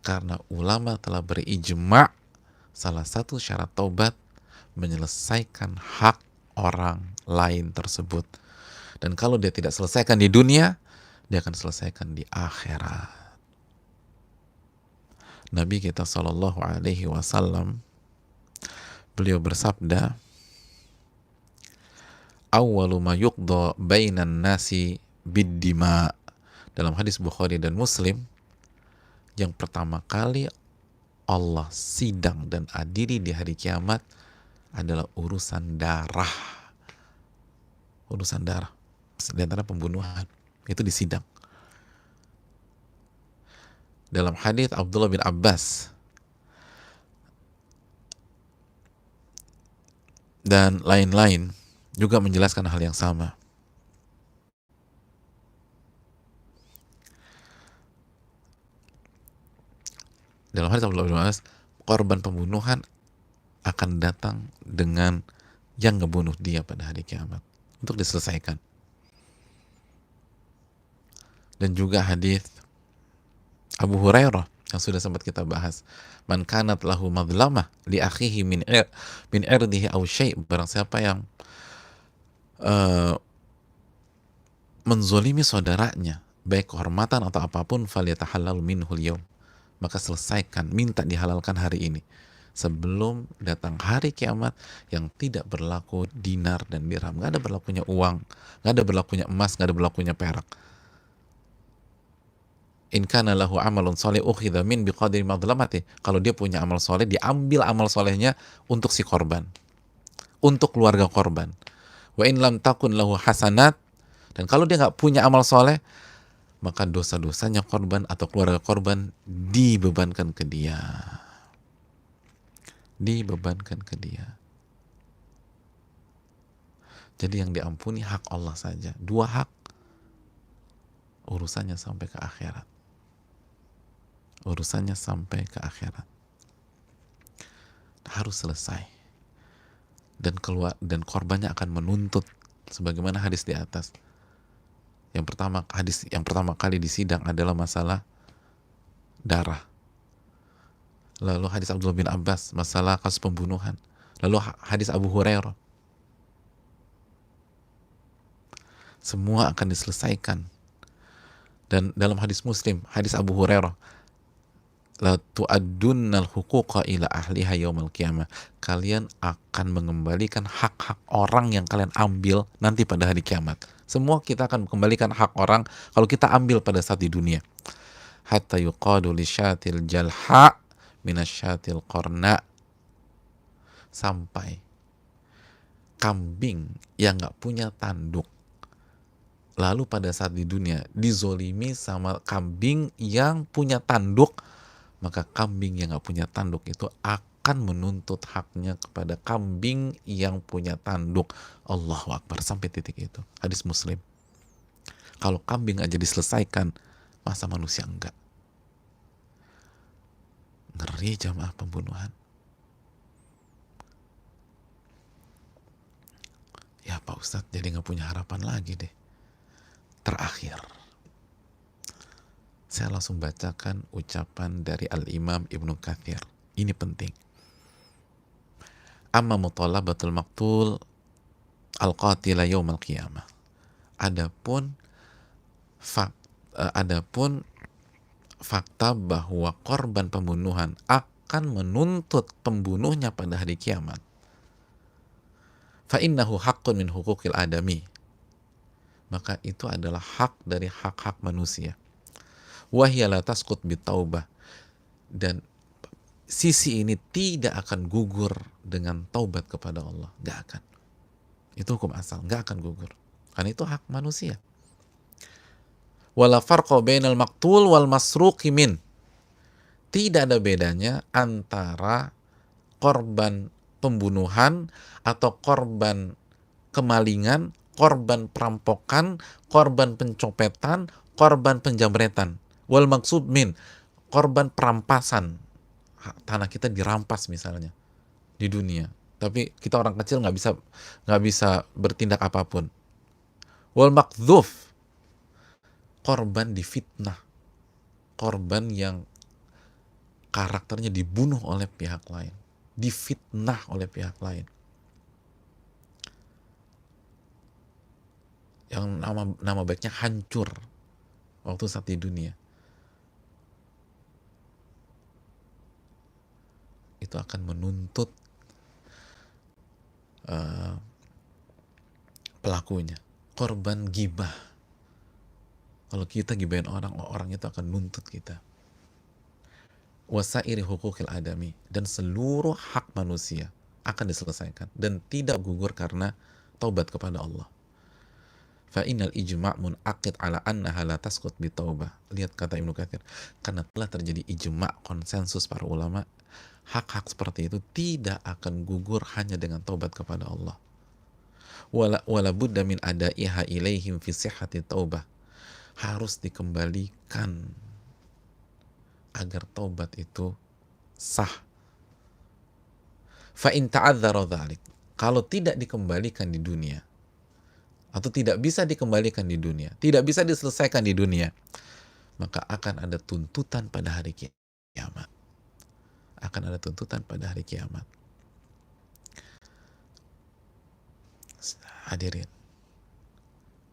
Karena ulama telah berijma' salah satu syarat taubat menyelesaikan hak orang lain tersebut. Dan kalau dia tidak selesaikan di dunia, dia akan selesaikan di akhirat. Nabi kita Shallallahu Alaihi Wasallam, beliau bersabda, awwalu ma yuqda bainan nasi biddima, dalam hadis Bukhari dan Muslim, yang pertama kali Allah sidang dan adili di hari kiamat adalah urusan darah. Di antara pembunuhan itu disidang. Dalam hadis Abdullah bin Abbas dan lain-lain juga menjelaskan hal yang sama. Dalam hadis Abdullah bin Abbas, korban pembunuhan akan datang dengan yang ngebunuh dia pada hari kiamat untuk diselesaikan. Dan juga hadis Abu Hurairah yang sudah sempat kita bahas, man kanat lahu madlamah li akhihi min irdihi aw syai', barang siapa yang menzolimi saudaranya, baik kehormatan atau apapun, falyatahallal minhul yaum, maka selesaikan, minta dihalalkan hari ini, sebelum datang hari kiamat yang tidak berlaku dinar dan dirham. Gak ada berlakunya uang, gak ada berlakunya emas, gak ada berlakunya perak. In kana lahu amalun soleh ukhidha min biqadri madlamati. Kalau dia punya amal soleh, diambil amal solehnya untuk si korban, untuk keluarga korban. Wa in lam takun lahu hasanat, dan kalau dia nggak punya amal soleh, maka dosa-dosanya korban atau keluarga korban dibebankan ke dia. Dibebankan ke dia. Jadi yang diampuni hak Allah saja. Dua hak, urusannya sampai ke akhirat. Urusannya sampai ke akhirat. Harus selesai. Dan korbannya akan menuntut sebagaimana hadis di atas. Hadis yang pertama kali di sidang adalah masalah darah. Lalu hadis Abdullah bin Abbas masalah kasus pembunuhan. Lalu hadis Abu Hurairah. Semua akan diselesaikan. Dan dalam hadis Muslim, hadis Abu Hurairah, la tu'addunnal huquqa ila ahliha yaumal qiyamah. Kalian akan mengembalikan hak-hak orang yang kalian ambil nanti pada hari kiamat. Semua kita akan mengembalikan hak orang kalau kita ambil pada saat di dunia. Hatta yuqadu li syatil jalha minasyatil qarna. Sampai kambing yang gak punya tanduk, lalu pada saat di dunia dizolimi sama kambing yang punya tanduk, maka kambing yang gak punya tanduk itu akan menuntut haknya kepada kambing yang punya tanduk. Allahu Akbar, sampai titik itu. Hadis Muslim. Kalau kambing aja diselesaikan, masa manusia enggak? Ngeri jamaah pembunuhan. Ya Pak Ustadz, jadi gak punya harapan lagi deh. Terakhir, saya langsung bacakan ucapan dari Al-Imam Ibnu Katsir. Ini penting. Amma mutalabatul maqtul al-qatila yaumal qiyamah. Adapun fakta bahwa korban pembunuhan akan menuntut pembunuhnya pada hari kiamat. Fa innahu haqqun min huquqil adami. Maka itu adalah hak dari hak-hak manusia. Wahya la tasqut bitaubah. Dan sisi ini tidak akan gugur dengan taubat kepada Allah. Gak akan. Itu hukum asal. Gak akan gugur. Karena itu hak manusia. Wala farqa bainal maqtul wal masruqi min. Tidak ada bedanya antara korban pembunuhan atau korban kemalingan, korban perampokan, korban pencopetan, korban penjamretan. Wal maksud min, korban perampasan. Tanah kita dirampas misalnya di dunia, tapi kita orang kecil nggak bisa bertindak apapun. Wal makdzuf, korban difitnah, korban yang karakternya dibunuh oleh pihak lain, difitnah oleh pihak lain, yang nama baiknya hancur waktu saat di dunia. Itu akan menuntut pelakunya. Korban gibah, kalau kita gibahin orang itu akan nuntut kita. Wasairi huquqil adami, dan seluruh hak manusia akan diselesaikan dan tidak gugur karena taubat kepada Allah. Fa innal ijma' munaqid ala annaha la tasqut bi taubah. Lihat kata Ibnu Katsir, karena telah terjadi ijma', konsensus para ulama, hak-hak seperti itu tidak akan gugur hanya dengan taubat kepada Allah. Wala budda min adaiha ilaihim fi sihhati taubah. Harus dikembalikan agar taubat itu sah. Fa in ta'adzara dzalik. Kalau tidak dikembalikan di dunia, atau tidak bisa dikembalikan di dunia, tidak bisa diselesaikan di dunia, maka akan ada tuntutan pada hari kiamat. Akan ada tuntutan pada hari kiamat. Hadirin,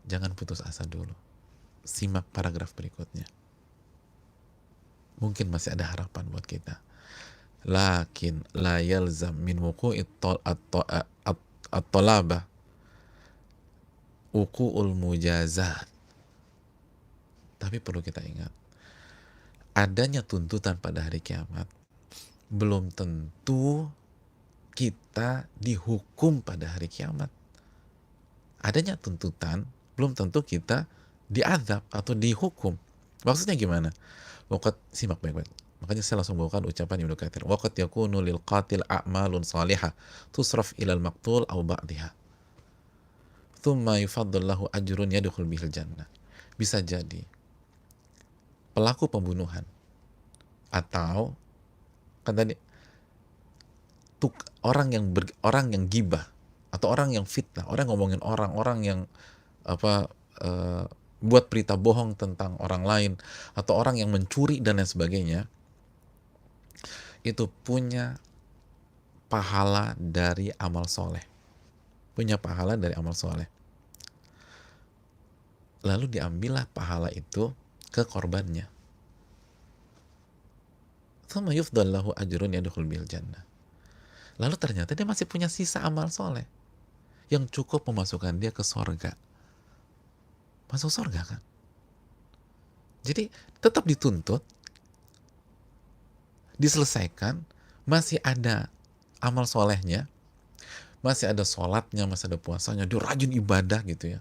jangan putus asa dulu. Simak paragraf berikutnya. Mungkin masih ada harapan buat kita. Lakin la yalzam min wuqu'i at-talabah wuqu'ul mujazat. Tapi perlu kita ingat, adanya tuntutan pada hari kiamat belum tentu kita dihukum pada hari kiamat. Adanya tuntutan belum tentu kita diazab atau dihukum. Maksudnya gimana? Waqat simak baik-baik. Makanya saya langsung bawakan ucapan Ibnu Katsir. Waqat yakunu lil qatil a'malun salihah tusraf ilal maqtul aw ba'diha. Tsumma yufaddal lahu ajrun yadkhul bihil jannah. Bisa jadi pelaku pembunuhan atau kan tadi orang yang gibah atau orang yang fitnah, orang ngomongin orang yang apa buat berita bohong tentang orang lain atau orang yang mencuri dan lain sebagainya, itu punya pahala dari amal soleh, punya pahala dari amal soleh. Lalu diambillah pahala itu ke korbannya. Tsumma yufdal lahu ajrun yadkhul bil jannah. Lalu ternyata dia masih punya sisa amal soleh yang cukup memasukkan dia ke sorga. Masuk sorga kan? Jadi tetap dituntut, diselesaikan, masih ada amal solehnya, masih ada sholatnya, masih ada puasanya, dia rajin ibadah gitu ya.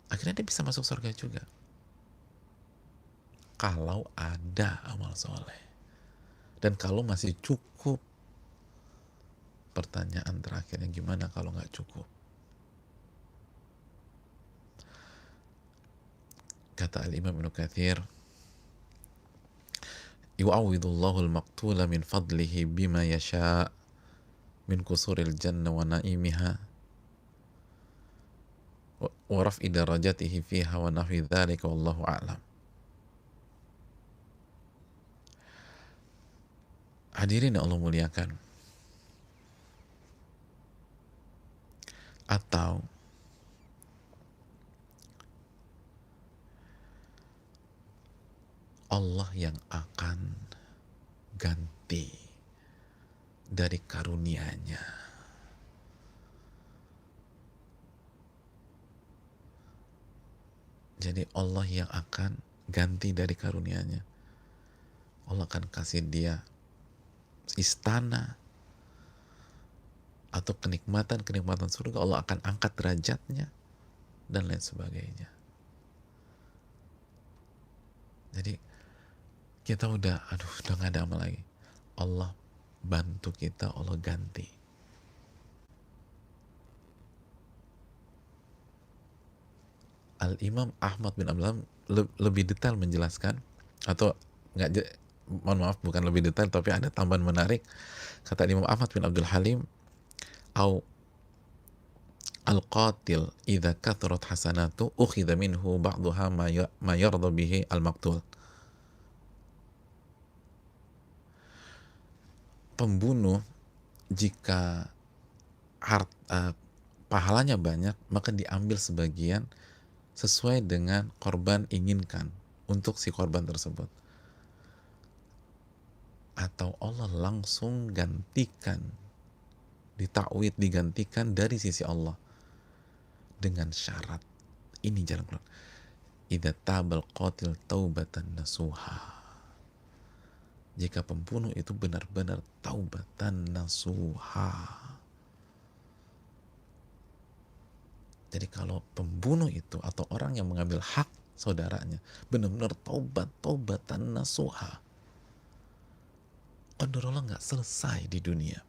Akhirnya dia bisa masuk surga juga. Kalau ada amal soleh. Dan kalau masih cukup. Pertanyaan terakhirnya, gimana kalau nggak cukup? Kata Al-Imam Ibnu Katsir, yu'awwidullahu al-maqtula min fadlihi bima yasha' min kusuril jannah wa na'imiha wa raf'i darajatihi fiha wa nahwi dzalika wallahu a'lam. Hadirin yang Allah muliakan, atau Allah yang akan ganti dari karunia-Nya. Jadi Allah yang akan ganti dari karunia-Nya. Allah akan kasih dia istana atau kenikmatan surga. Allah akan angkat derajatnya dan lain sebagainya. Jadi kita udah gak ada amal lagi. Allah bantu kita, Allah ganti. Al-Imam Ahmad bin Abdul Halim lebih detail menjelaskan, atau nggak, mohon maaf, bukan lebih detail tapi ada tambahan menarik. Kata Imam Ahmad bin Abdul Halim, au al-qatil idza kathurat hasanatu ukhidha minhu ba'daha ma yarda bihi al-maqtul. Pembunuh jika pahalanya banyak, maka diambil sebagian sesuai dengan korban inginkan untuk si korban tersebut. Atau Allah langsung gantikan, ditakwid, digantikan dari sisi Allah dengan syarat, ini jalan keluar, idza tabal qatil taubatan nasuha, jika pembunuh itu benar-benar taubatan nasuha. Jadi kalau pembunuh itu atau orang yang mengambil hak saudaranya benar-benar taubatan nasuha, qadarullah nggak selesai di dunia.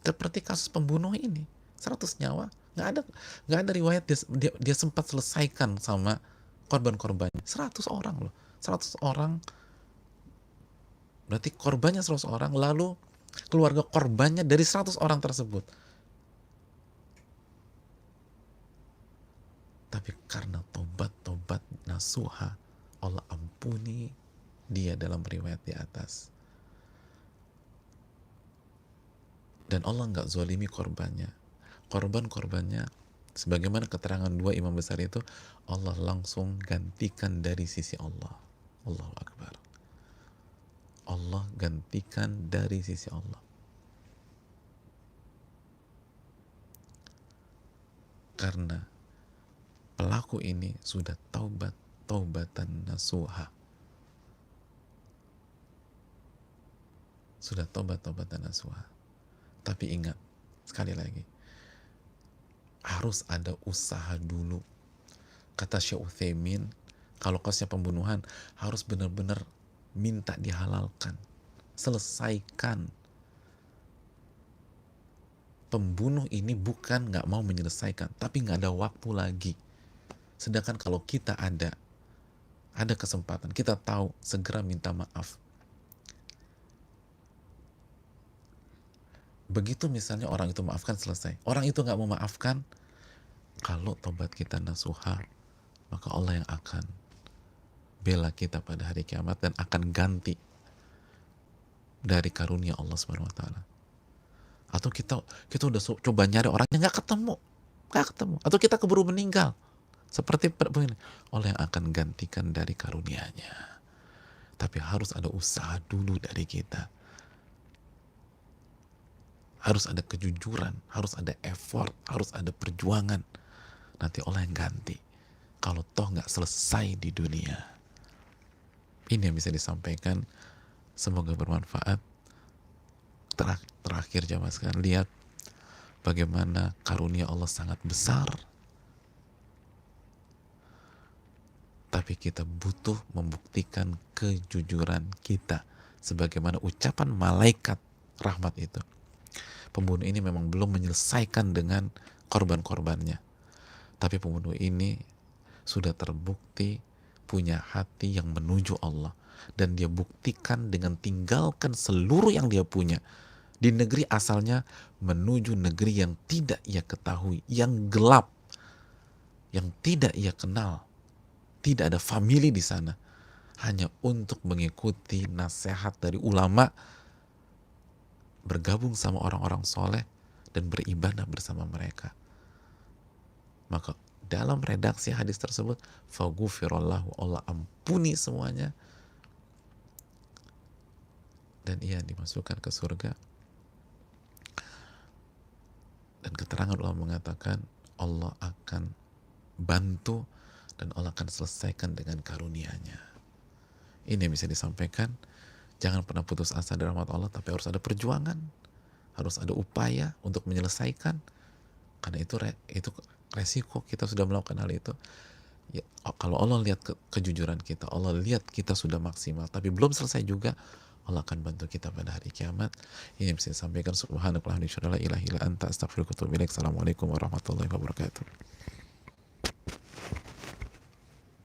Seperti kasus pembunuh ini, 100 nyawa, nggak ada riwayat dia sempat selesaikan sama korban-korbannya. 100 orang loh, 100 orang, berarti korbannya 100 orang, lalu keluarga korbannya dari 100 orang tersebut. Tapi karena tobat nasuha, Allah ampuni dia dalam riwayat di atas. Dan Allah nggak zolimi korbannya. Korbannya, sebagaimana keterangan dua imam besar itu, Allah langsung gantikan dari sisi Allah. Allahu Akbar. Allah gantikan dari sisi Allah. Karena pelaku ini sudah taubatan nasuha. sudah tobat dan nasuha. Tapi ingat, sekali lagi, harus ada usaha dulu. Kata Syekh Utsaimin, kalau kasusnya pembunuhan harus benar-benar minta dihalalkan, selesaikan. Pembunuh ini bukan nggak mau menyelesaikan, tapi nggak ada waktu lagi. Sedangkan kalau kita ada kesempatan, kita tahu, segera minta maaf. Begitu misalnya orang itu maafkan, selesai. Orang itu nggak mau maafkan, kalau tobat kita nasuha, maka Allah yang akan bela kita pada hari kiamat dan akan ganti dari karunia Allah Subhanahu wa taala. Atau kita udah coba nyari orangnya, nggak ketemu. Atau kita keburu meninggal. Seperti begini, Allah yang akan gantikan dari karunia-Nya. Tapi harus ada usaha dulu dari kita. Harus ada kejujuran, harus ada effort, harus ada perjuangan. Nanti Allah yang ganti. Kalau toh nggak selesai di dunia. Ini yang bisa disampaikan. Semoga bermanfaat. Terakhir jamaah sekalian, lihat bagaimana karunia Allah sangat besar. Tapi kita butuh membuktikan kejujuran kita. Sebagaimana ucapan malaikat rahmat itu. Pembunuh ini memang belum menyelesaikan dengan korban-korbannya. Tapi pembunuh ini sudah terbukti punya hati yang menuju Allah. Dan dia buktikan dengan tinggalkan seluruh yang dia punya di negeri asalnya menuju negeri yang tidak ia ketahui, yang gelap, yang tidak ia kenal. Tidak ada famili di sana, hanya untuk mengikuti nasihat dari ulama, bergabung sama orang-orang soleh dan beribadah bersama mereka. Maka dalam redaksi hadis tersebut, faghufirallahu, Allah ampuni semuanya dan ia dimasukkan ke surga. Dan keterangan ulama mengatakan Allah akan bantu dan Allah akan selesaikan dengan karunia-Nya. Ini yang bisa disampaikan. Jangan pernah putus asa dari rahmat Allah, tapi harus ada perjuangan, harus ada upaya untuk menyelesaikan. Karena itu resiko kita sudah melakukan hal itu. Ya, kalau Allah lihat kejujuran kita, Allah lihat kita sudah maksimal, tapi belum selesai juga, Allah akan bantu kita pada hari kiamat. Ini yang bisa disampaikan. Subhanakallahumma wa bihamdika, la ilaha illa anta, astaghfiruka wa atubu ilaik. Assalamualaikum warahmatullahi wabarakatuh.